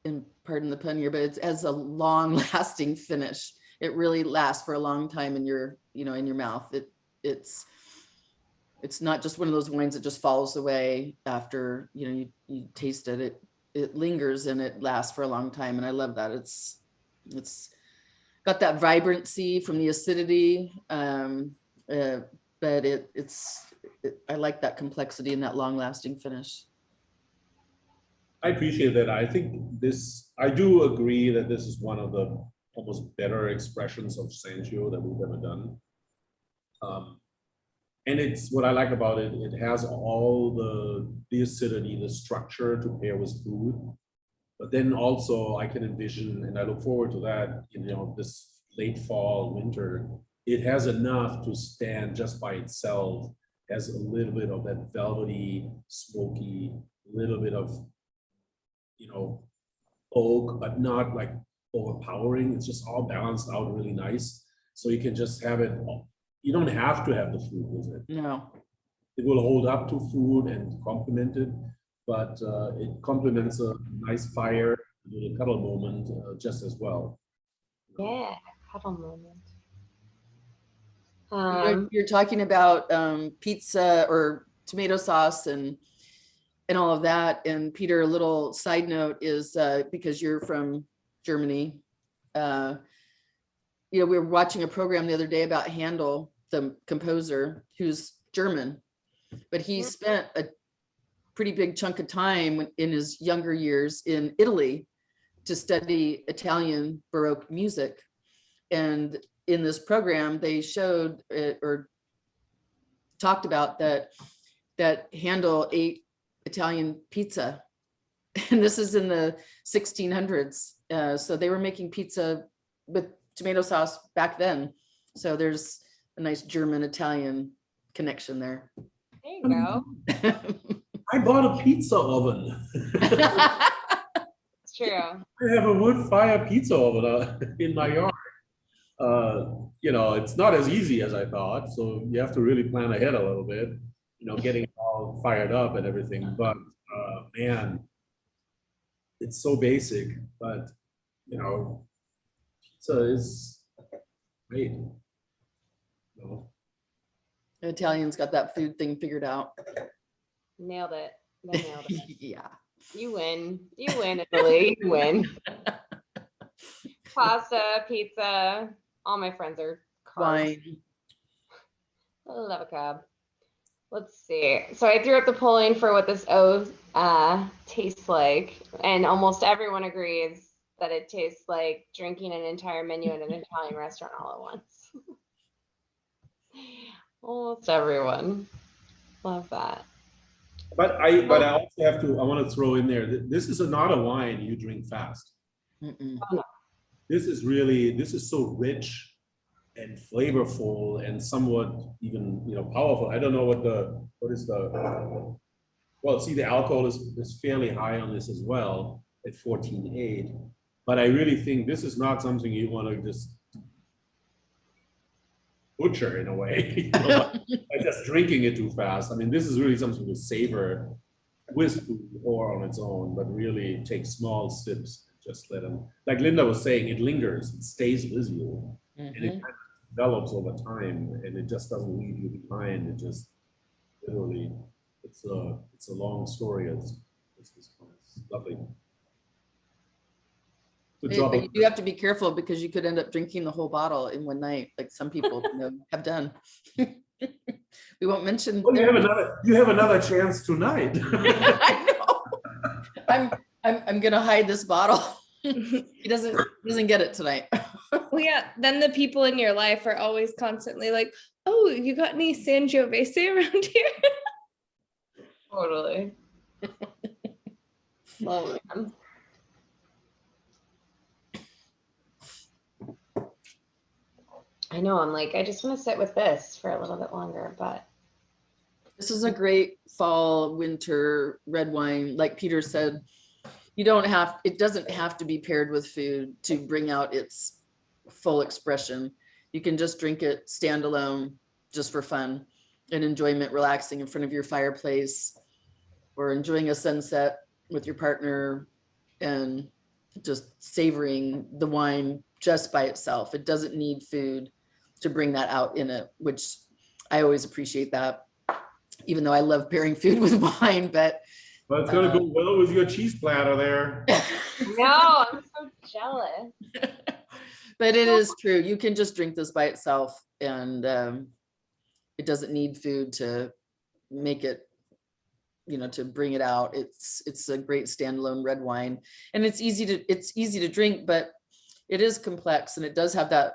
and pardon the pun here, but it has a long lasting finish. It really lasts for a long time in your, in your mouth. It's not just one of those wines that just falls away after, you taste it. It lingers and it lasts for a long time. And I love that. It's got that vibrancy from the acidity. But I like that complexity and that long lasting finish. I appreciate that. I think I do agree that this is one of the almost better expressions of Sangio that we've ever done. And it's what I like about it. It has all the acidity, the structure to pair with food. But then also I can envision, and I look forward to that, this late fall, winter, it has enough to stand just by itself, has a little bit of that velvety, smoky, little bit of, oak, but not like overpowering. It's just all balanced out really nice. So you can just have it, you don't have to have the food with it. No. It will hold up to food and complement it, but it complements a nice fire, a cuddle moment just as well. Yeah, cuddle moment. You're talking about pizza or tomato sauce and all of that. And Peter, a little side note is because you're from Germany, we were watching a program the other day about Handel, the composer, who's German, but he spent a pretty big chunk of time in his younger years in Italy to study Italian Baroque music. And in this program, they showed or talked about that Handel ate Italian pizza. And this is in the 1600s. So they were making pizza with tomato sauce back then. So there's a nice German-Italian connection there. There you go. I bought a pizza oven. It's true. I have a wood fire pizza oven in my yard. It's not as easy as I thought. So you have to really plan ahead a little bit, getting it all fired up and everything. But man, it's so basic, but pizza is great. The Italians got that food thing figured out. Nailed it. They nailed it. Yeah. You win. You win, Italy. You win. Pasta, pizza. All my friends are carbs. Wine. I love a cab. Let's see. So I threw up the polling for what this O tastes like, and almost everyone agrees that it tastes like drinking an entire menu at an Italian restaurant all at once. Almost everyone. Love that. But I also I want to throw in there, this is not a wine you drink fast. Mm-mm. Oh, no. This is so rich and flavorful and somewhat even, powerful. I don't know the alcohol is fairly high on this as well at 14.8, but I really think this is not something you want to just butcher in a way, by just drinking it too fast. I mean, this is really something to savor with food or on its own, but really take small sips. Just let them, like Linda was saying, it lingers, it stays with you, and it kind of develops over time, and it just doesn't leave you behind. It just literally, it's a long story. It's lovely. Good job. But you do have to be careful because you could end up drinking the whole bottle in one night, like some people have done. We won't mention. Well, you have another chance tonight. I know. I'm gonna hide this bottle. He doesn't get it tonight. Well, yeah. Then the people in your life are always constantly like, "Oh, you got any Sangiovese around here?" Totally. Love it. I know. I'm like, I just want to sit with this for a little bit longer, but This is a great fall, winter red wine. Like Peter said, it doesn't have to be paired with food to bring out its full expression. You can just drink it standalone, just for fun and enjoyment, relaxing in front of your fireplace or enjoying a sunset with your partner and just savoring the wine just by itself. It doesn't need food to bring that out in it, which I always appreciate that, even though I love pairing food with wine, but it's gonna go well with your cheese platter there. no, I'm so jealous. But it is true. You can just drink this by itself, and it doesn't need food to make it to bring it out. It's a great standalone red wine, and it's easy to drink, but it is complex, and it does have that,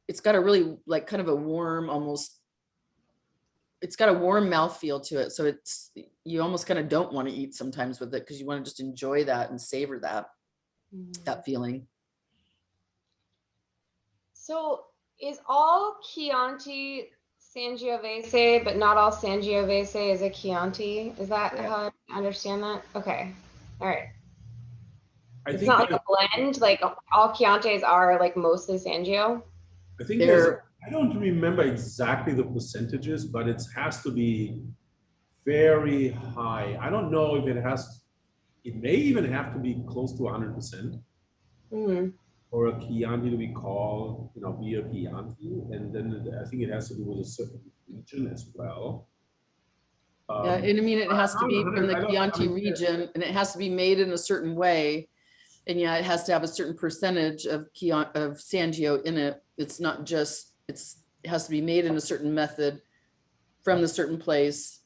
it's got a really like kind of a warm, almost, it's got a warm mouthfeel to it. So you almost kind of don't want to eat sometimes with it, because you want to just enjoy that and savor that feeling. So is all Chianti Sangiovese, but not all Sangiovese is a Chianti? Is that how I understand that? Okay. All right. It's not like a blend, like all Chiantis are like mostly Sangio. I think I don't remember exactly the percentages, but it has to be very high. I don't know if it may even have to be close to 100%. Or a Chianti to be called, be a Chianti. And then I think it has to do with a certain region as well. Yeah, and I mean, it has to be from the Chianti region, and it has to be made in a certain way. And yeah, it has to have a certain percentage of Sangio in it. It's not just, it has to be made in a certain method from the certain place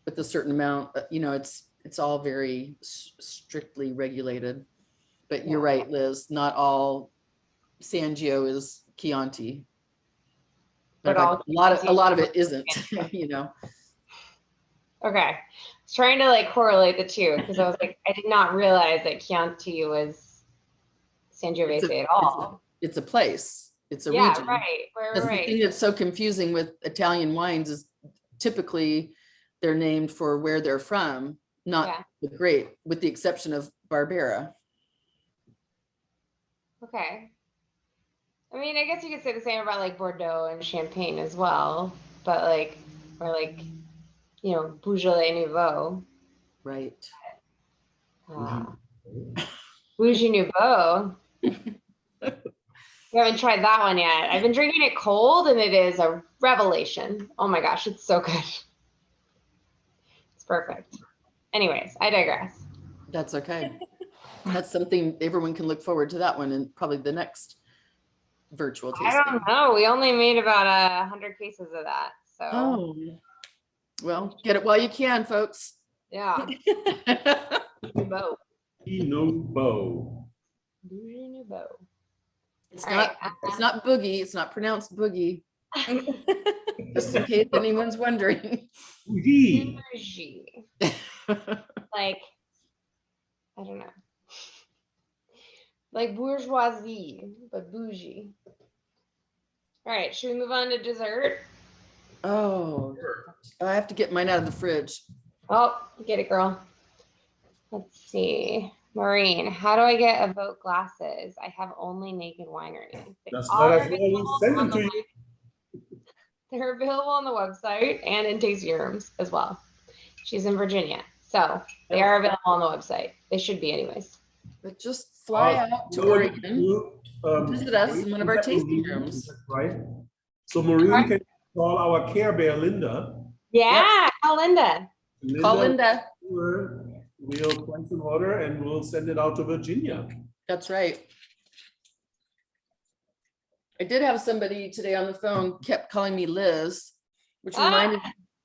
with a certain amount. It's all very strictly regulated. But you're right, Liz, not all Sangio is Chianti. But a lot of it isn't, Okay. I was trying to like correlate the two, because I was like, I did not realize that Chianti was Sangiovese at all. It's a place. It's a region. Right. That's the thing that's so confusing with Italian wines, is typically they're named for where they're from, not the grape, with the exception of Barbera. Okay. I mean, I guess you could say the same about like Bordeaux and Champagne as well, but like, or like, Beaujolais Nouveau. Right. Bougie Nouveau. You haven't tried that one yet. I've been drinking it cold, and it is a revelation. Oh my gosh, it's so good. It's perfect. Anyways, I digress. That's okay. That's something everyone can look forward to, that one, and probably the next virtual tasting. I don't know. We only made about 100 cases of that. So. Oh, well, get it while you can, folks. Yeah. Nouveau. Nouveau. Bougie Nouveau. It's not boogie. It's not pronounced boogie. Just in case anyone's wondering. Bougie. Like, I don't know. Like bourgeoisie, but bougie. All right, should we move on to dessert? Oh, I have to get mine out of the fridge. Oh, get it, girl. Let's see. Maureen, how do I get Evoke glasses? I have only Naked Winery. Just let us know. We'll send them to you. They're available on the website and in tasting rooms as well. She's in Virginia, so they are available on the website. They should be anyways. But just fly out to Oregon, visit us in one of our tasting rooms. Right. So Maureen can call our Care Bear, Linda. Yeah, call Linda. Call Linda. We'll place an order and we'll send it out to Virginia. That's right. I did have somebody today on the phone kept calling me Liz, which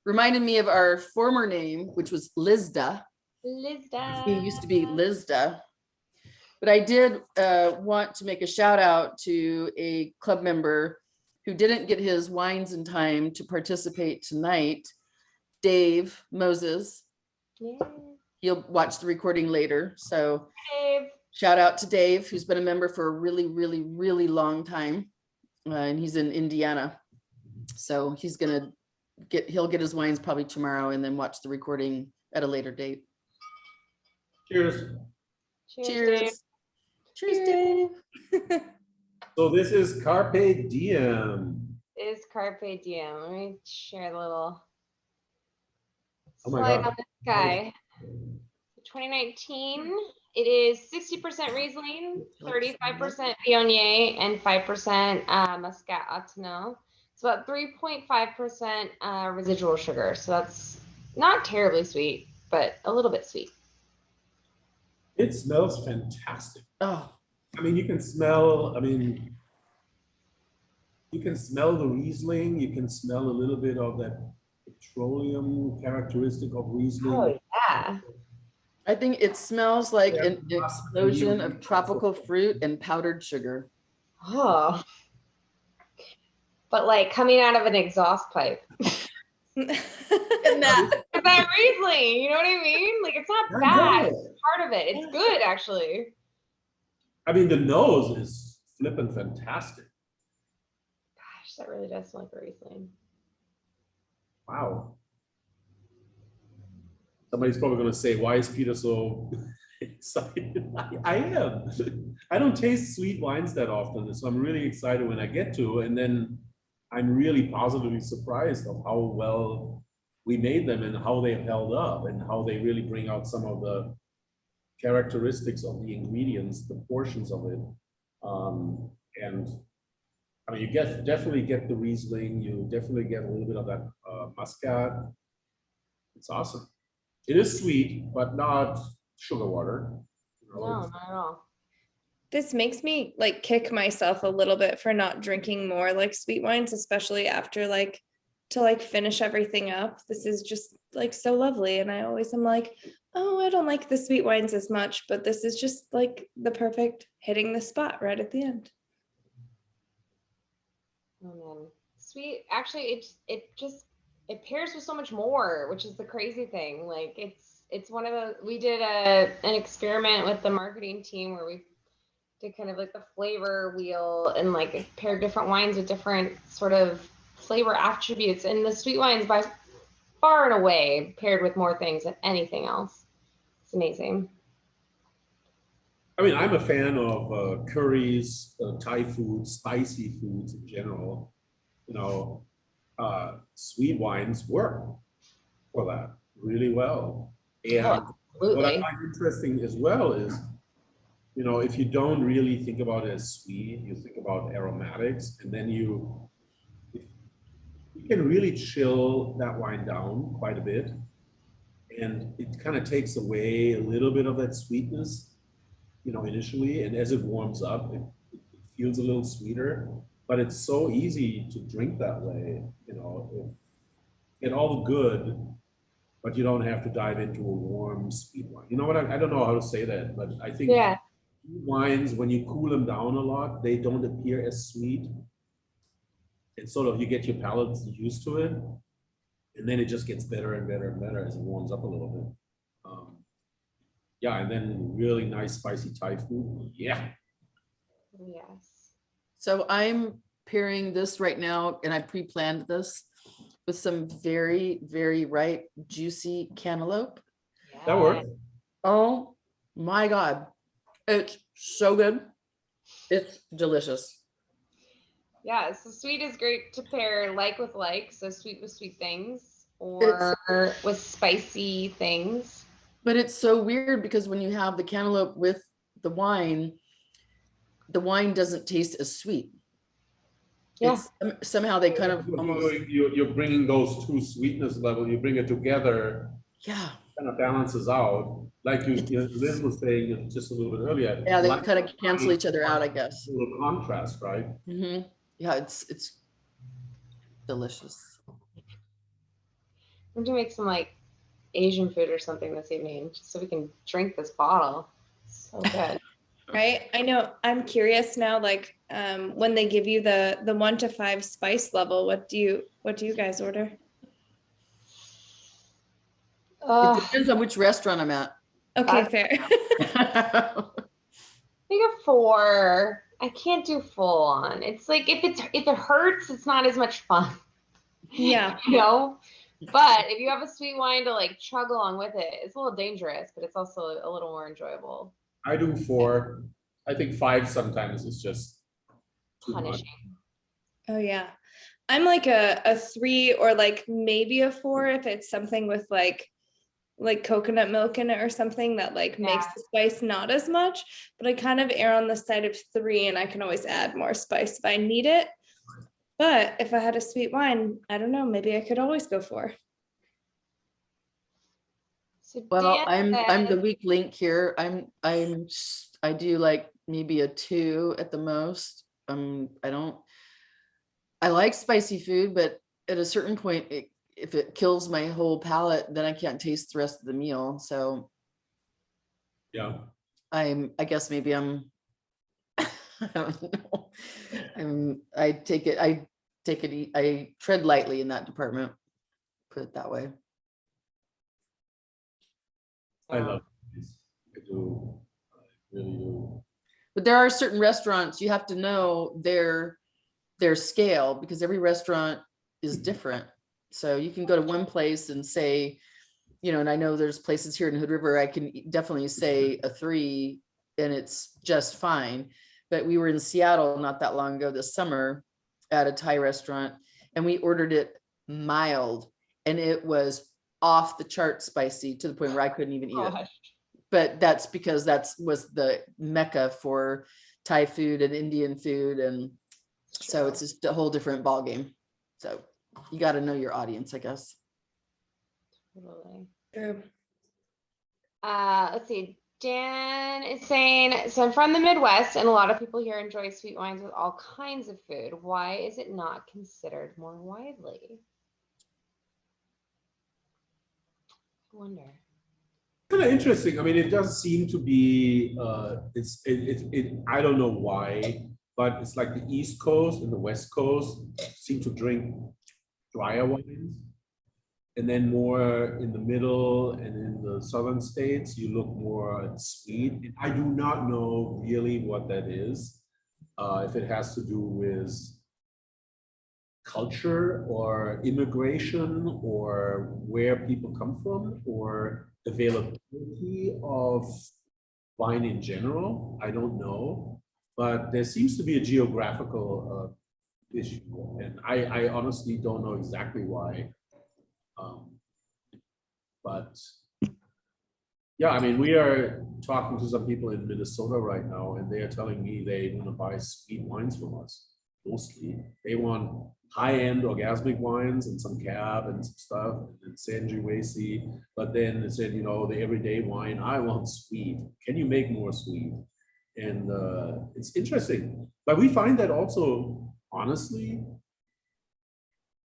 reminded me of our former name, which was Lizda. Lizda. He used to be Lizda. But I did want to make a shout out to a club member who didn't get his wines in time to participate tonight, Dave Moses. Yeah. You'll watch the recording later. So Dave. Shout out to Dave, who's been a member for a really, really, really long time. And he's in Indiana. So he's he'll get his wines probably tomorrow and then watch the recording at a later date. Cheers. Cheers. Cheers, Dave. So this is Carpe Diem. It is Carpe Diem. Let me share the little Oh my slide God. on this guy. 2019, it is 60% Riesling, 35% Viognier, and 5% Muscat Autumnal. It's about 3.5% residual sugar. So that's not terribly sweet, but a little bit sweet. It smells fantastic. Oh, I mean, you can smell the Riesling, you can smell a little bit of that petroleum characteristic of Riesling. Oh, yeah. I think it smells like Yeah. an explosion of tropical fruit and powdered sugar. Oh. But like coming out of an exhaust pipe. And that, It's that Riesling, you know what I mean? Like it's not I bad. know. It's part of it. It's good actually. I mean, the nose is flippin' fantastic. Gosh, that really does smell like a Riesling. Wow. Somebody's probably gonna say, why is Peter so excited? I am. I don't taste sweet wines that often, so I'm really excited when I get to, and then I'm really positively surprised of how well we made them and how they've held up and how they really bring out some of the characteristics of the ingredients, the portions of it. And I mean, definitely get the Riesling, you definitely get a little bit of that Muscat. It's awesome. It is sweet, but not sugar water. You know, No, it's- not at all. This makes me like kick myself a little bit for not drinking more like sweet wines, especially after like to like finish everything up. This is just like so lovely. And I always am like, oh, I don't like the sweet wines as much, but this is just like the perfect hitting the spot right at the end. Oh man. Sweet. Actually, it pairs with so much more, which is the crazy thing. Like it's one of the we did an experiment with the marketing team where we did kind of like the flavor wheel and like paired different wines with different sort of flavor attributes. And the sweet wines by far and away paired with more things than anything else. It's amazing. I mean, I'm a fan of curries, Thai food, spicy foods in general. You know, sweet wines work for that really well. And Oh, what I absolutely. find interesting as well is, you know, if you don't really think about it as sweet, you think about aromatics, and then you can really chill that wine down quite a bit. And it kind of takes away a little bit of that sweetness, you know, initially. And as it warms up, it feels a little sweeter, but it's so easy to drink that way, you know, get all the good, but you don't have to dive into a warm, sweet wine. You know what? I don't know how to say that, but I think Yeah. wines, when you cool them down a lot, they don't appear as sweet. It's sort of, you get your palate used to it, and then it just gets better and better and better as it warms up a little bit. Yeah, and then really nice spicy Thai food. Yeah. Yes. so I'm pairing this right now, and I pre-planned this with some very, very ripe, juicy cantaloupe. That works. Oh my God. It's so good. It's delicious. Yeah, so sweet is great to pair like with like, so sweet with sweet things or with spicy things. But it's so weird because when you have the cantaloupe with the wine doesn't taste as sweet. Yeah. It's somehow they kind of almost, You're bringing those two sweetness levels, you bring it together, yeah, kind of balances out. Like Liz was saying just a little bit earlier. yeah, they like kind of cancel each other out, I guess. a little contrast, right? Hmm. Yeah, it's delicious. I'm gonna make some like Asian food or something this evening, just so we can drink this bottle. So good. Right. I know. I'm curious now, like when they give you the 1 to 5 spice level, what do you guys order? It depends on which restaurant I'm at. Okay, fair. I think a 4. I can't do full on. It's like if it hurts, it's not as much fun. Yeah. You know? But if you have a sweet wine to like chug along with it, it's a little dangerous, but it's also a little more enjoyable. I do 4. I think 5 sometimes is just too much. Punishing. Oh yeah. I'm like a 3 or like maybe a 4 if it's something with like coconut milk in it or something that like makes the spice not as much, but I kind of err on the side of 3 and I can always add more spice if I need it. But if I had a sweet wine, I don't know, maybe I could always go 4. So Well, Dan I'm the says- weak link here. I do like maybe a 2 at the most. I like spicy food, but at a certain point, if it kills my whole palate, then I can't taste the rest of the meal. So Yeah. I guess maybe I don't know. I tread lightly in that department. Put it that way. I love this. I do. I really do. But there are certain restaurants, you have to know their scale, because every restaurant is different. So you can go to one place and say, and I know there's places here in Hood River, I can definitely say a 3 and it's just fine. But we were in Seattle not that long ago this summer at a Thai restaurant, and we ordered it mild, and it was off the chart spicy to the point where I couldn't even eat it. Gosh. But that's because was the mecca for Thai food and Indian food. And so it's just a whole different ball game. So you got to know your audience, I guess. Totally. True. Let's see. Dan is saying, so I'm from the Midwest, and a lot of people here enjoy sweet wines with all kinds of food. Why is it not considered more widely? I wonder. Kind of interesting. I mean, it does seem to be. I don't know why, but it's like the East Coast and the West Coast seem to drink drier wines, and then more in the middle and in the southern states, you look more at sweet. And I do not know really what that is. If it has to do with culture or immigration or where people come from or availability of wine in general, I don't know. But there seems to be a geographical issue, and I honestly don't know exactly why. But yeah, I mean, we are talking to some people in Minnesota right now, and they are telling me they want to buy sweet wines from us. Mostly, they want high-end orgasmic wines and some cab and some stuff and Sangiovese. But then they said, the everyday wine, I want sweet. Can you make more sweet? And it's interesting. But we find that also, honestly,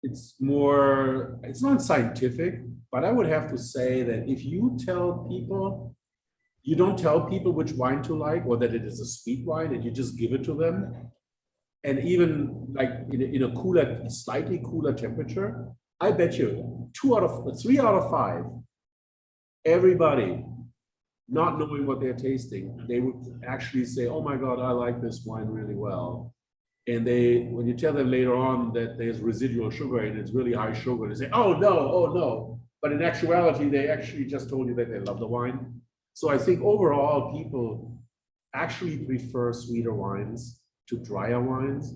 it's not scientific, but I would have to say that if you tell people, you don't tell people which wine to like or that it is a sweet wine, and you just give it to them. And even like in a cooler, slightly cooler temperature, I bet you 3 out of 5, everybody not knowing what they're tasting, they would actually say, oh my God, I like this wine really well. And when you tell them later on that there's residual sugar and it's really high sugar, they say, oh no. But in actuality, they actually just told you that they love the wine. So I think overall, people actually prefer sweeter wines to drier wines.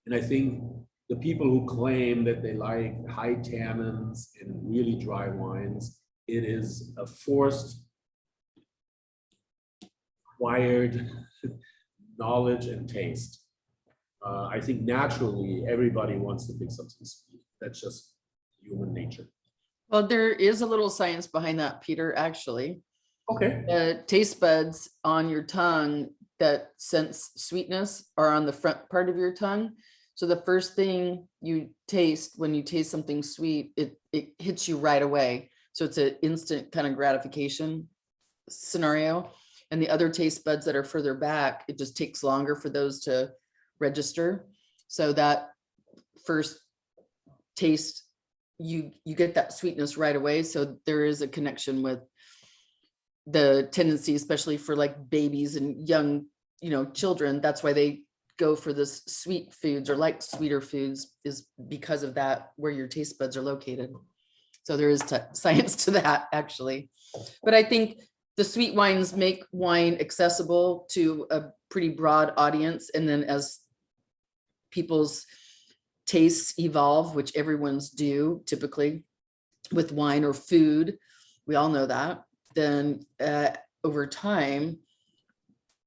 And I think the people who claim that they like high tannins and really dry wines, it is a forced, acquired knowledge and taste. I think naturally everybody wants to pick something sweet. That's just human nature. Well, there is a little science behind that, Peter, actually. Okay. Taste buds on your tongue that sense sweetness are on the front part of your tongue. So the first thing you taste when you taste something sweet, it hits you right away. So it's an instant kind of gratification scenario. And the other taste buds that are further back, it just takes longer for those to register. So that first taste, you get that sweetness right away. So there is a connection with the tendency, especially for like babies and young, children. That's why they go for this sweet foods or like sweeter foods, is because of that, where your taste buds are located. So there is science to that, actually. But I think the sweet wines make wine accessible to a pretty broad audience. And then as people's tastes evolve, which everyone's do typically with wine or food, we all know that, then over time,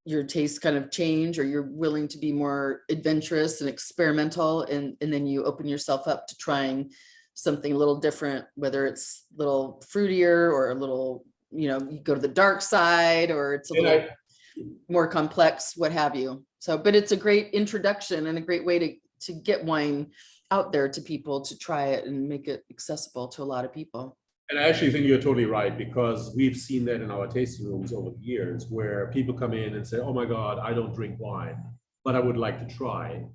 your tastes kind of change, or you're willing to be more adventurous and experimental. And then you open yourself up to trying something a little different, whether it's a little fruitier or a little, you go to the dark side, or it's a little more complex, what have you. So, but it's a great introduction and a great way to get wine out there to people to try it and make it accessible to a lot of people. And I actually think you're totally right, because we've seen that in our tasting rooms over the years, where people come in and say, oh my God, I don't drink wine, but I would like to try.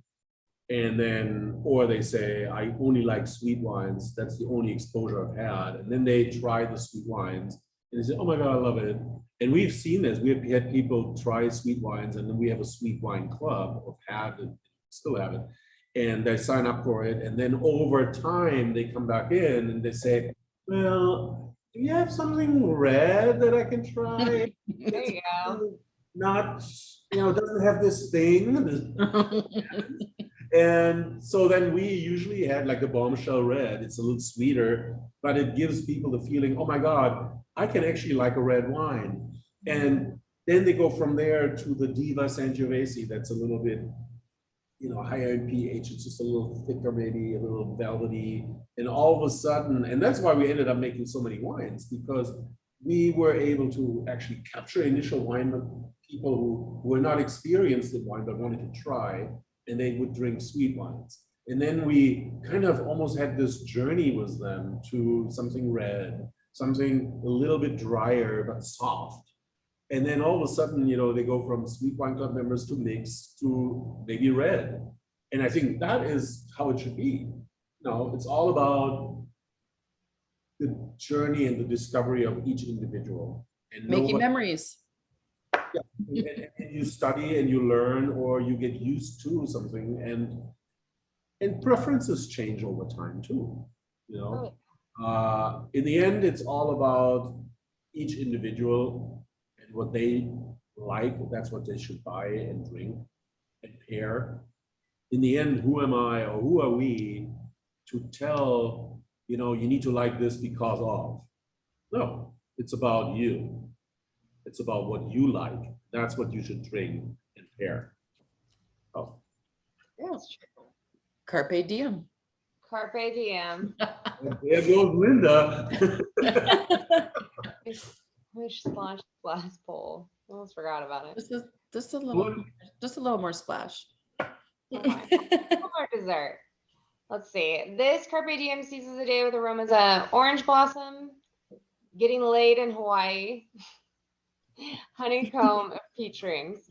And then, or they say, I only like sweet wines. That's the only exposure I've had. And then they try the sweet wines and they say, oh my God, I love it. And we've seen this. We've had people try sweet wines, and then we have a sweet wine club, or had it, still have it. And they sign up for it. And then over time, they come back in and they say, well, do you have something red that I can try? There you go. Not, doesn't have this thing. And so then we usually had like the bombshell red. It's a little sweeter, but it gives people the feeling, oh my God, I can actually like a red wine. And then they go from there to the Diva Sangiovese. That's a little bit, higher in pH. It's just a little thicker, maybe a little velvety. And all of a sudden, and that's why we ended up making so many wines, because we were able to actually capture initial wine people who were not experienced in wine but wanted to try, and they would drink sweet wines. And then we kind of almost had this journey with them to something red, something a little bit drier but soft. And then all of a sudden, they go from sweet wine club members to mixed to maybe red. And I think that is how it should be. It's all about the journey and the discovery of each individual. And Making memories. Yeah, and you study and you learn, or you get used to something, and preferences change over time too. In the end, it's all about each individual and what they like. That's what they should buy and drink and pair. In the end, who am I, or who are we to tell, you need to like this because of? No, it's about you. It's about what you like. That's what you should drink and pair. Oh. Yeah. Carpe diem. Carpe diem. There goes Linda. Wish splash glass bowl. I almost forgot about it. Just a little more splash. More dessert. Let's see. This Carpe Diem seizes the day with aromas of orange blossom, getting laid in Hawaii, honeycomb, and peach rings.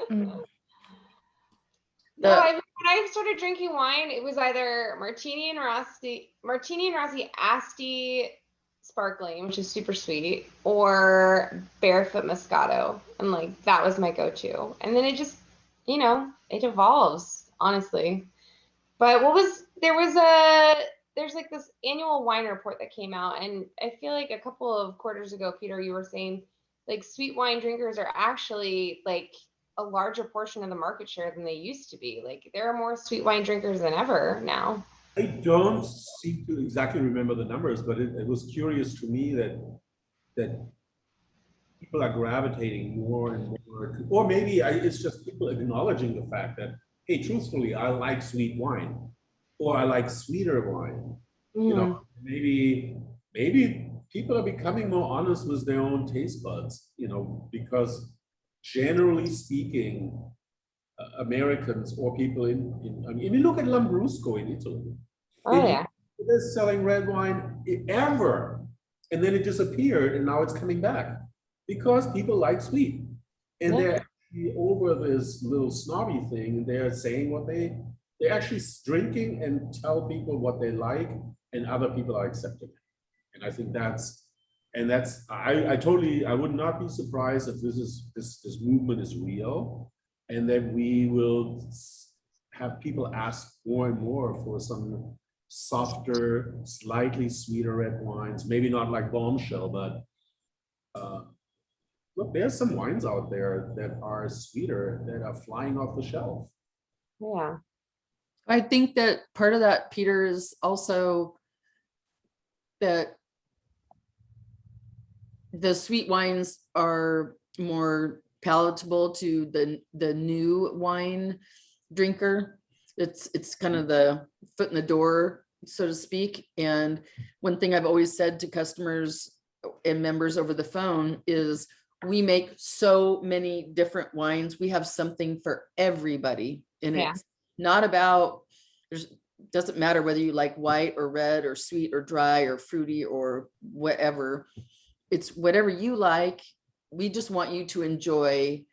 When I started drinking wine, it was either Martini and Rossi Asti sparkling, which is super sweet, or Barefoot Moscato, and that was my go-to. And then it just, it evolves, honestly. But there's this annual wine report that came out, and I feel like a couple of quarters ago, Peter, you were saying sweet wine drinkers are actually a larger portion of the market share than they used to be. There are more sweet wine drinkers than ever now. I don't seem to exactly remember the numbers, but it was curious to me that people are gravitating more and more, or maybe it's just people acknowledging the fact that, hey, truthfully, I like sweet wine, or I like sweeter wine. Maybe people are becoming more honest with their own taste buds, because generally speaking, Americans or people I mean, look at Lambrusco in Italy. Oh, yeah. They're selling red wine ever. And then it disappeared, and now it's coming back because people like sweet. And they're actually over this little snobby thing. They're saying they're actually drinking and tell people what they like, and other people are accepting it. And I think I would not be surprised if this movement is real, and that we will have people ask more and more for some softer, slightly sweeter red wines. Maybe not like Bombshell, but look, there's some wines out there that are sweeter, that are flying off the shelf. Yeah. I think that part of that, Peter, is also that the sweet wines are more palatable to the new wine drinker. It's kind of the foot in the door, so to speak. And one thing I've always said to customers and members over the phone is, we make so many different wines. We have something for everybody. And Yeah. it's not about, doesn't matter whether you like white or red or sweet or dry or fruity or whatever. It's whatever you like. We just want you to enjoy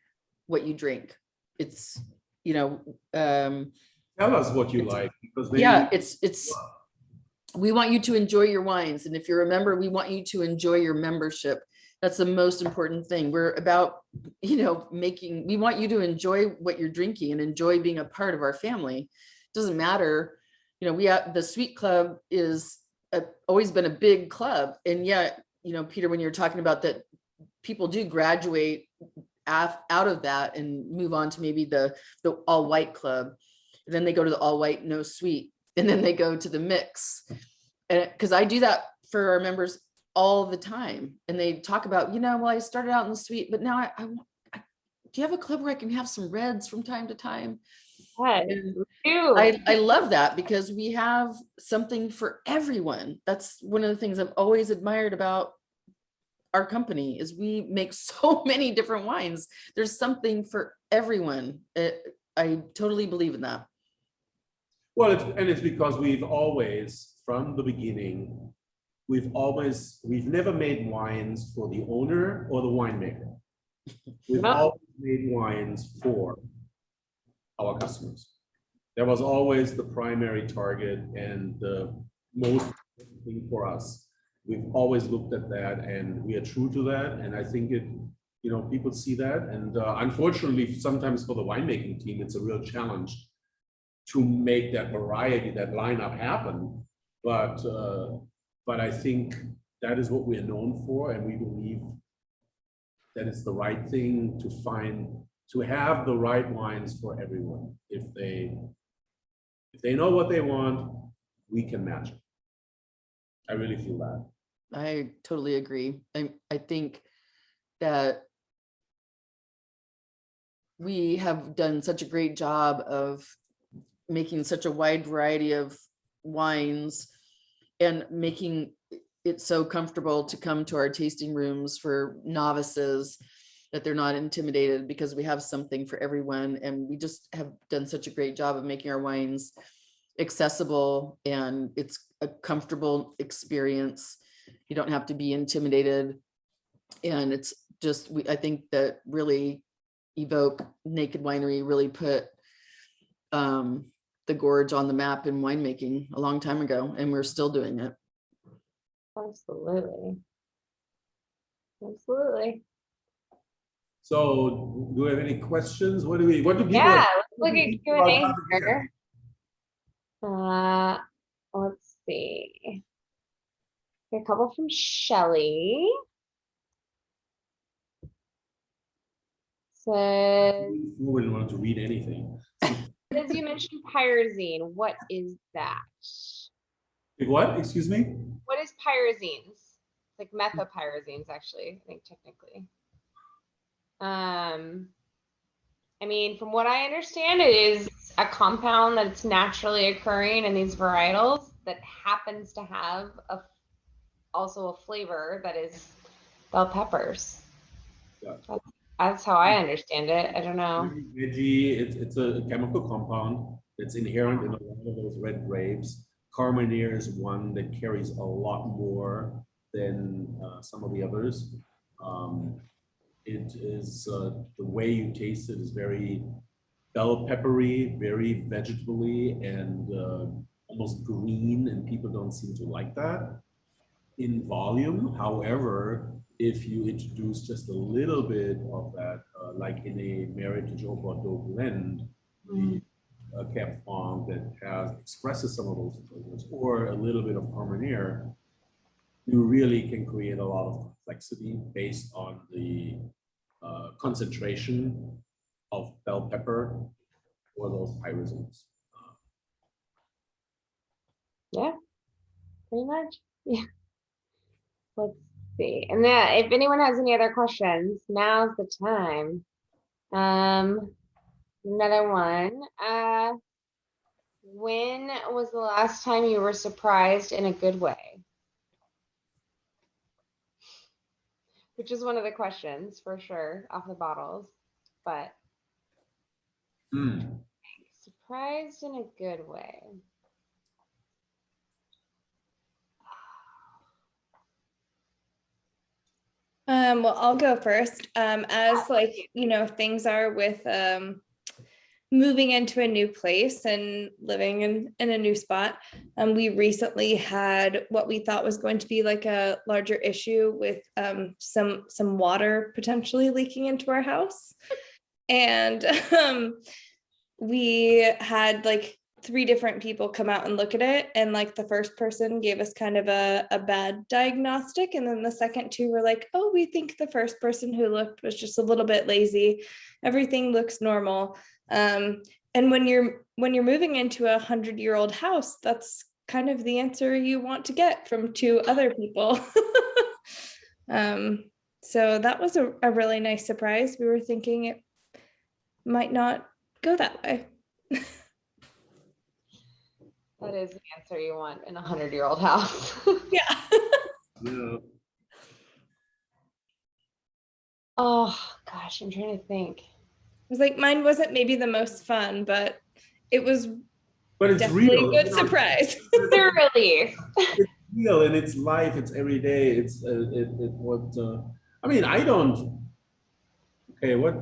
what you drink. It's, you know, Tell us what you like, because maybe yeah, it's, we want you to enjoy your wines. And if you're a member, we want you to enjoy your membership. That's the most important thing. We're about, you know, we want you to enjoy what you're drinking and enjoy being a part of our family. It doesn't matter, you know, the Sweet Club is always been a big club. And yet, you know, Peter, when you're talking about that, people do graduate out of that and move on to maybe the all white club. And then they go to the all white, no sweet. And then they go to the mix. And because I do that for our members all the time. And they talk about, you know, well, I started out in the sweet, but now I do you have a club where I can have some reds from time to time? Yes, And we do. I love that because we have something for everyone. That's one of the things I've always admired about our company is we make so many different wines. There's something for everyone. I totally believe in that. well, it's because we've always, from the beginning, we've never made wines for the owner or the winemaker. We've No. always made wines for our customers. That was always the primary target and the most important thing for us. We've always looked at that and we are true to that. And I think you know, people see that. And unfortunately, sometimes for the winemaking team, it's a real challenge to make that variety, that lineup happen. But I think that is what we are known for. And we believe that it's the right thing to have the right wines for everyone. If they know what they want, we can match it. I really feel that. I totally agree. I think that we have done such a great job of making such a wide variety of wines and making it so comfortable to come to our tasting rooms for novices that they're not intimidated because we have something for everyone. And we just have done such a great job of making our wines accessible and it's a comfortable experience. You don't have to be intimidated. And it's just, I think that really Evoke Naked Winery really put the gorge on the map in winemaking a long time ago, and we're still doing it. Absolutely. Absolutely. So do we have any questions? What do people? Yeah, let's look at people are Q&A not here. Let's see. A couple from Shelly. Says, We wouldn't want to read anything. as you mentioned pyrazine, what is that? What? Excuse me? What is pyrazines? It's like methopyrazines, actually, I think technically. I mean, from what I understand, it is a compound that's naturally occurring in these varietals that happens to have also a flavor that is bell peppers. Yeah. That's how I understand it. I don't know. Veggie, it's a chemical compound that's inherent in a lot of those red grapes. Carmenere is one that carries a lot more than some of the others. It is the way you taste it is very bell peppery, very vegetable-y, and almost green, and people don't seem to like that in volume. However, if you introduce just a little bit of that, like in a Meritage or Bordeaux blend, the Cab Franc that expresses some of those flavors, or a little bit of Carmenere, you really can create a lot of complexity based on the concentration of bell pepper or those pyrazines. Yeah, pretty much. Yeah. Let's see. And then if anyone has any other questions, now's the time. Another one. When was the last time you were surprised in a good way? which is one of the questions for sure off the bottles, but surprised in a good way. Well, I'll go first. As like, things are with moving into a new place and living in a new spot. We recently had what we thought was going to be like a larger issue with some water potentially leaking into our house. And we had like 3 different people come out and look at it. And like the first person gave us kind of a bad diagnostic. And then the second 2 were like, oh, we think the first person who looked was just a little bit lazy. Everything looks normal. And when you're moving into a 100-year-old house, that's kind of the answer you want to get from 2 other people. So that was a really nice surprise. We were thinking it might not go that way. That is the answer you want in a 100-year-old house. Yeah. Yeah. Oh gosh, I'm trying to think. It was like mine wasn't maybe the most fun, but it was But it's definitely real. a good surprise. The relief. It's real and it's life. It's every day. It's what. I mean, I don't. Okay, what?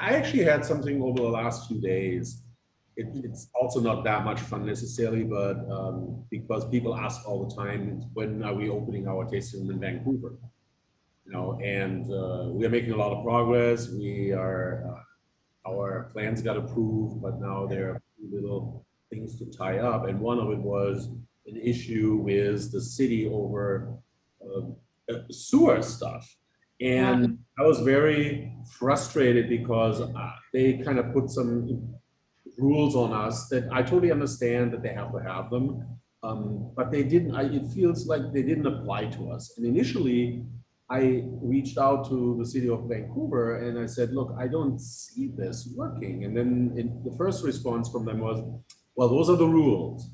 I actually had something over the last few days. It's also not that much fun necessarily, but because people ask all the time, when are we opening our tasting room in Vancouver? And we are making a lot of progress. We are, our plans got approved, but now there are a few little things to tie up. And one of it was an issue with the city over sewer stuff. And I was very frustrated because they kind of put some rules on us that I totally understand that they have to have them, but they didn't. It feels like they didn't apply to us. And initially, I reached out to the city of Vancouver and I said, "Look, I don't see this working." And then the first response from them was, "Well, those are the rules."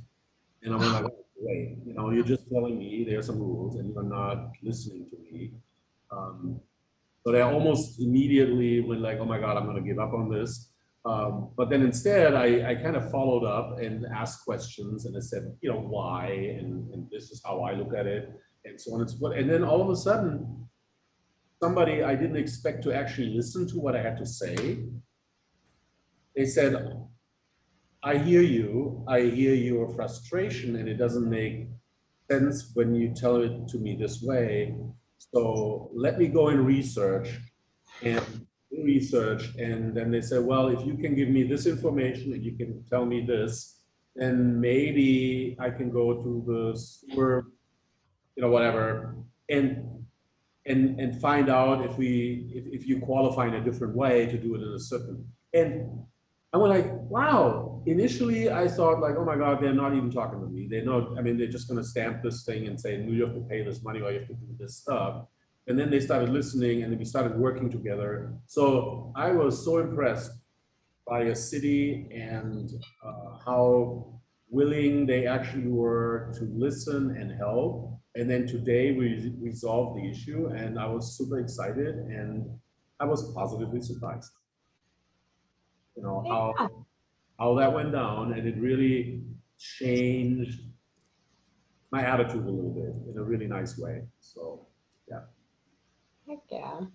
And I'm like, "Wait, you're just telling me there are some rules, and you're not listening to me." So they almost immediately went like, "Oh my God, I'm going to give up on this." But then instead, I kind of followed up and asked questions, and I said, why, and this is how I look at it, and so on and so forth. And then all of a sudden, somebody I didn't expect to actually listen to what I had to say, they said, I hear your frustration, and it doesn't make sense when you tell it to me this way. So let me go and research. And then they say, well, if you can give me this information and you can tell me this, then maybe I can go to the sewer, whatever, and find out if you qualify in a different way to do it in a certain. And I went like, wow. Initially, I thought like, oh my God, they're not even talking to me. They know, they're just going to stamp this thing and say, no, you have to pay this money or you have to do this stuff. And then they started listening and then we started working together. So I was so impressed by a city and how willing they actually were to listen and help. And then today we resolved the issue and I was super excited and I was positively surprised. How that went down, and it really changed my attitude a little bit in a really nice way. So yeah. Heck yeah.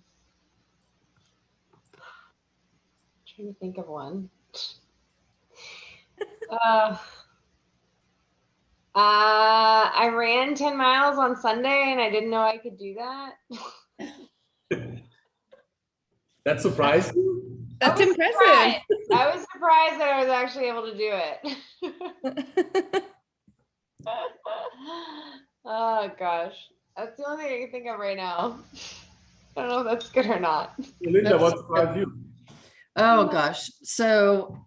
Trying to think of one. I ran 10 miles on Sunday and I didn't know I could do that. That surprised you? That's impressive. I was surprised that I was actually able to do it. Oh gosh. That's the only thing I can think of right now. I don't know if that's good or not. Linda, what surprised you? Oh gosh. So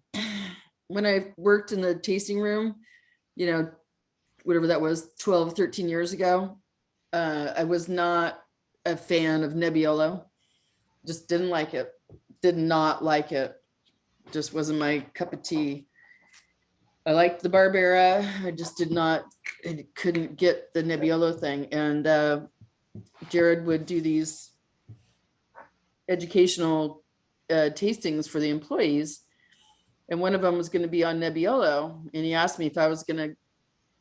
when I worked in the tasting room, whatever that was, 12, 13 years ago, I was not a fan of Nebbiolo. Just didn't like it. Did not like it. Just wasn't my cup of tea. I liked the Barbera. I just couldn't get the Nebbiolo thing. And Jared would do these educational tastings for the employees. And one of them was going to be on Nebbiolo. And he asked me if I was going to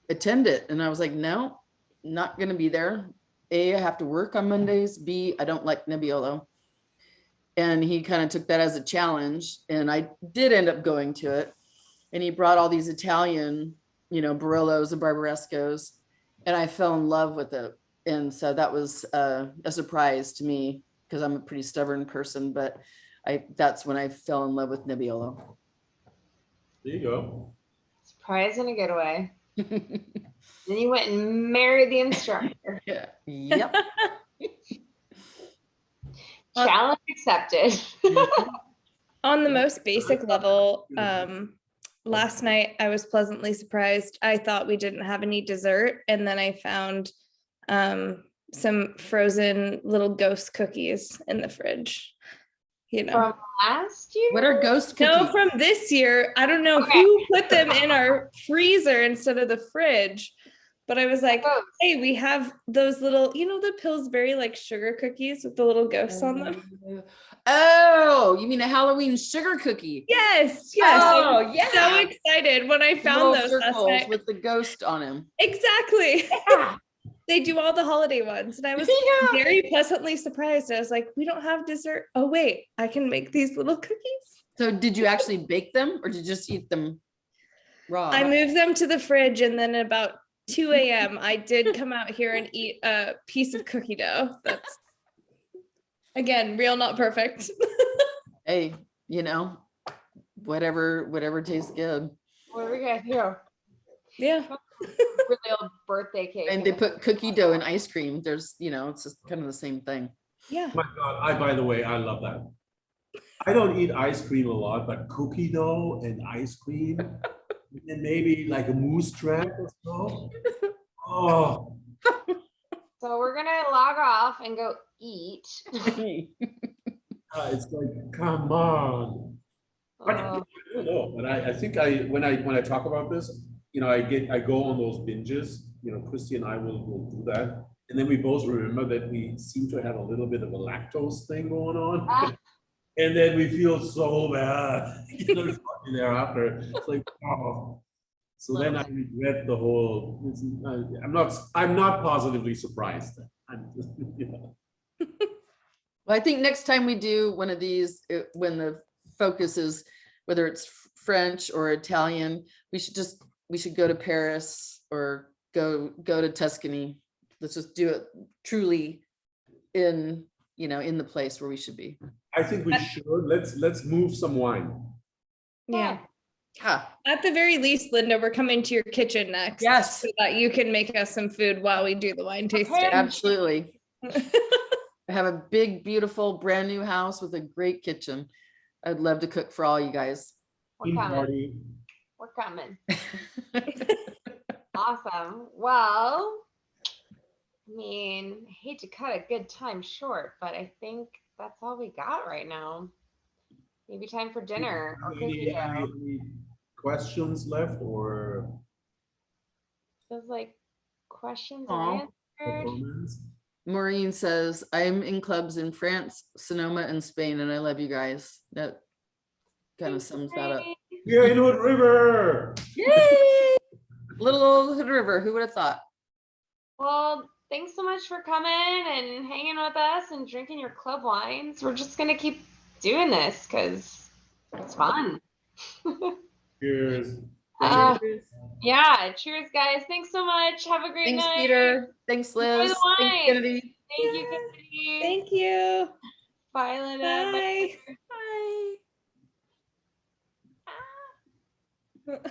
attend it. And I was like, no, not going to be there. A, I have to work on Mondays. B, I don't like Nebbiolo. And he kind of took that as a challenge. And I did end up going to it. And he brought all these Italian, Barollos and Barbarescos. And I fell in love with it. And so that was a surprise to me because I'm a pretty stubborn person, but that's when I fell in love with Nebbiolo. There you go. Surprise in a good way. Then you went and married the instructor. Yeah. Yep. Challenge accepted. On the most basic level, last night I was pleasantly surprised. I thought we didn't have any dessert, and then I found some frozen little ghost cookies in the fridge. From last year? What are ghost cookies? No, from this year. I don't know who put them in our freezer instead of the fridge, but I was like, hey, we have those little, the Pillsbury like sugar cookies with the little ghosts on them. Oh, you mean a Halloween sugar cookie? Yes. Oh, yeah. So excited when I found little those circles last night. with the ghost on them. Exactly. Yeah. They do all the holiday ones. And I was very pleasantly surprised. I was like, we don't have dessert. Oh, wait, I can make these little cookies. So did you actually bake them or did you just eat them raw? I moved them to the fridge, and then about 2 a.m. I did come out here and eat a piece of cookie dough. That's, again, real, not perfect. Hey, whatever tastes good. What do we got here? Yeah. Really old birthday cake. And they put cookie dough in ice cream. There's, it's just kind of the same thing. Yeah. Oh my God, by the way, I love that. I don't eat ice cream a lot, but cookie dough and ice cream, and maybe like a moose track or so. Oh. So we're gonna log off and go eat. It's like, come on. But I don't know, but I think when I talk about this, I go on those binges. Christy and I will do that, and then we both remember that we seem to have a little bit of a lactose thing going on, and then we feel so bad. Thereafter, it's like, oh. So then I regret the whole. I'm not positively surprised. Well, I think next time we do one of these, when the focus is whether it's French or Italian, we should go to Paris or go to Tuscany. Let's just do it truly in the place where we should be. I think we should. Let's move some wine. Yeah. Yeah. At the very least, Linda, we're coming to your kitchen next. Yes. So that you can make us some food while we do the wine tasting. Absolutely. I have a big, beautiful, brand new house with a great kitchen. I'd love to cook for all you guys. We're coming. Awesome. Well, I hate to cut a good time short, but I think that's all we got right now. Maybe time for dinner or cookie dough. Any questions left or Feels like questions are answered. comments? Maureen says, I'm in clubs in France, Sonoma, and Spain, and I love you guys. That kind of sums that up. Yeah, in Hood River. Yay! Little old Hood River, who would have thought? Well, thanks so much for coming and hanging with us and drinking your club wines. We're just gonna keep doing this because it's fun. Cheers. Yeah, cheers, guys. Thanks so much. Have a great Thanks, night. Peter. Thanks, Liz. Enjoy the Thanks, wine. Kennedy. Thank you, Kennedy. Thank you. Bye, Linda. Bye. Bye.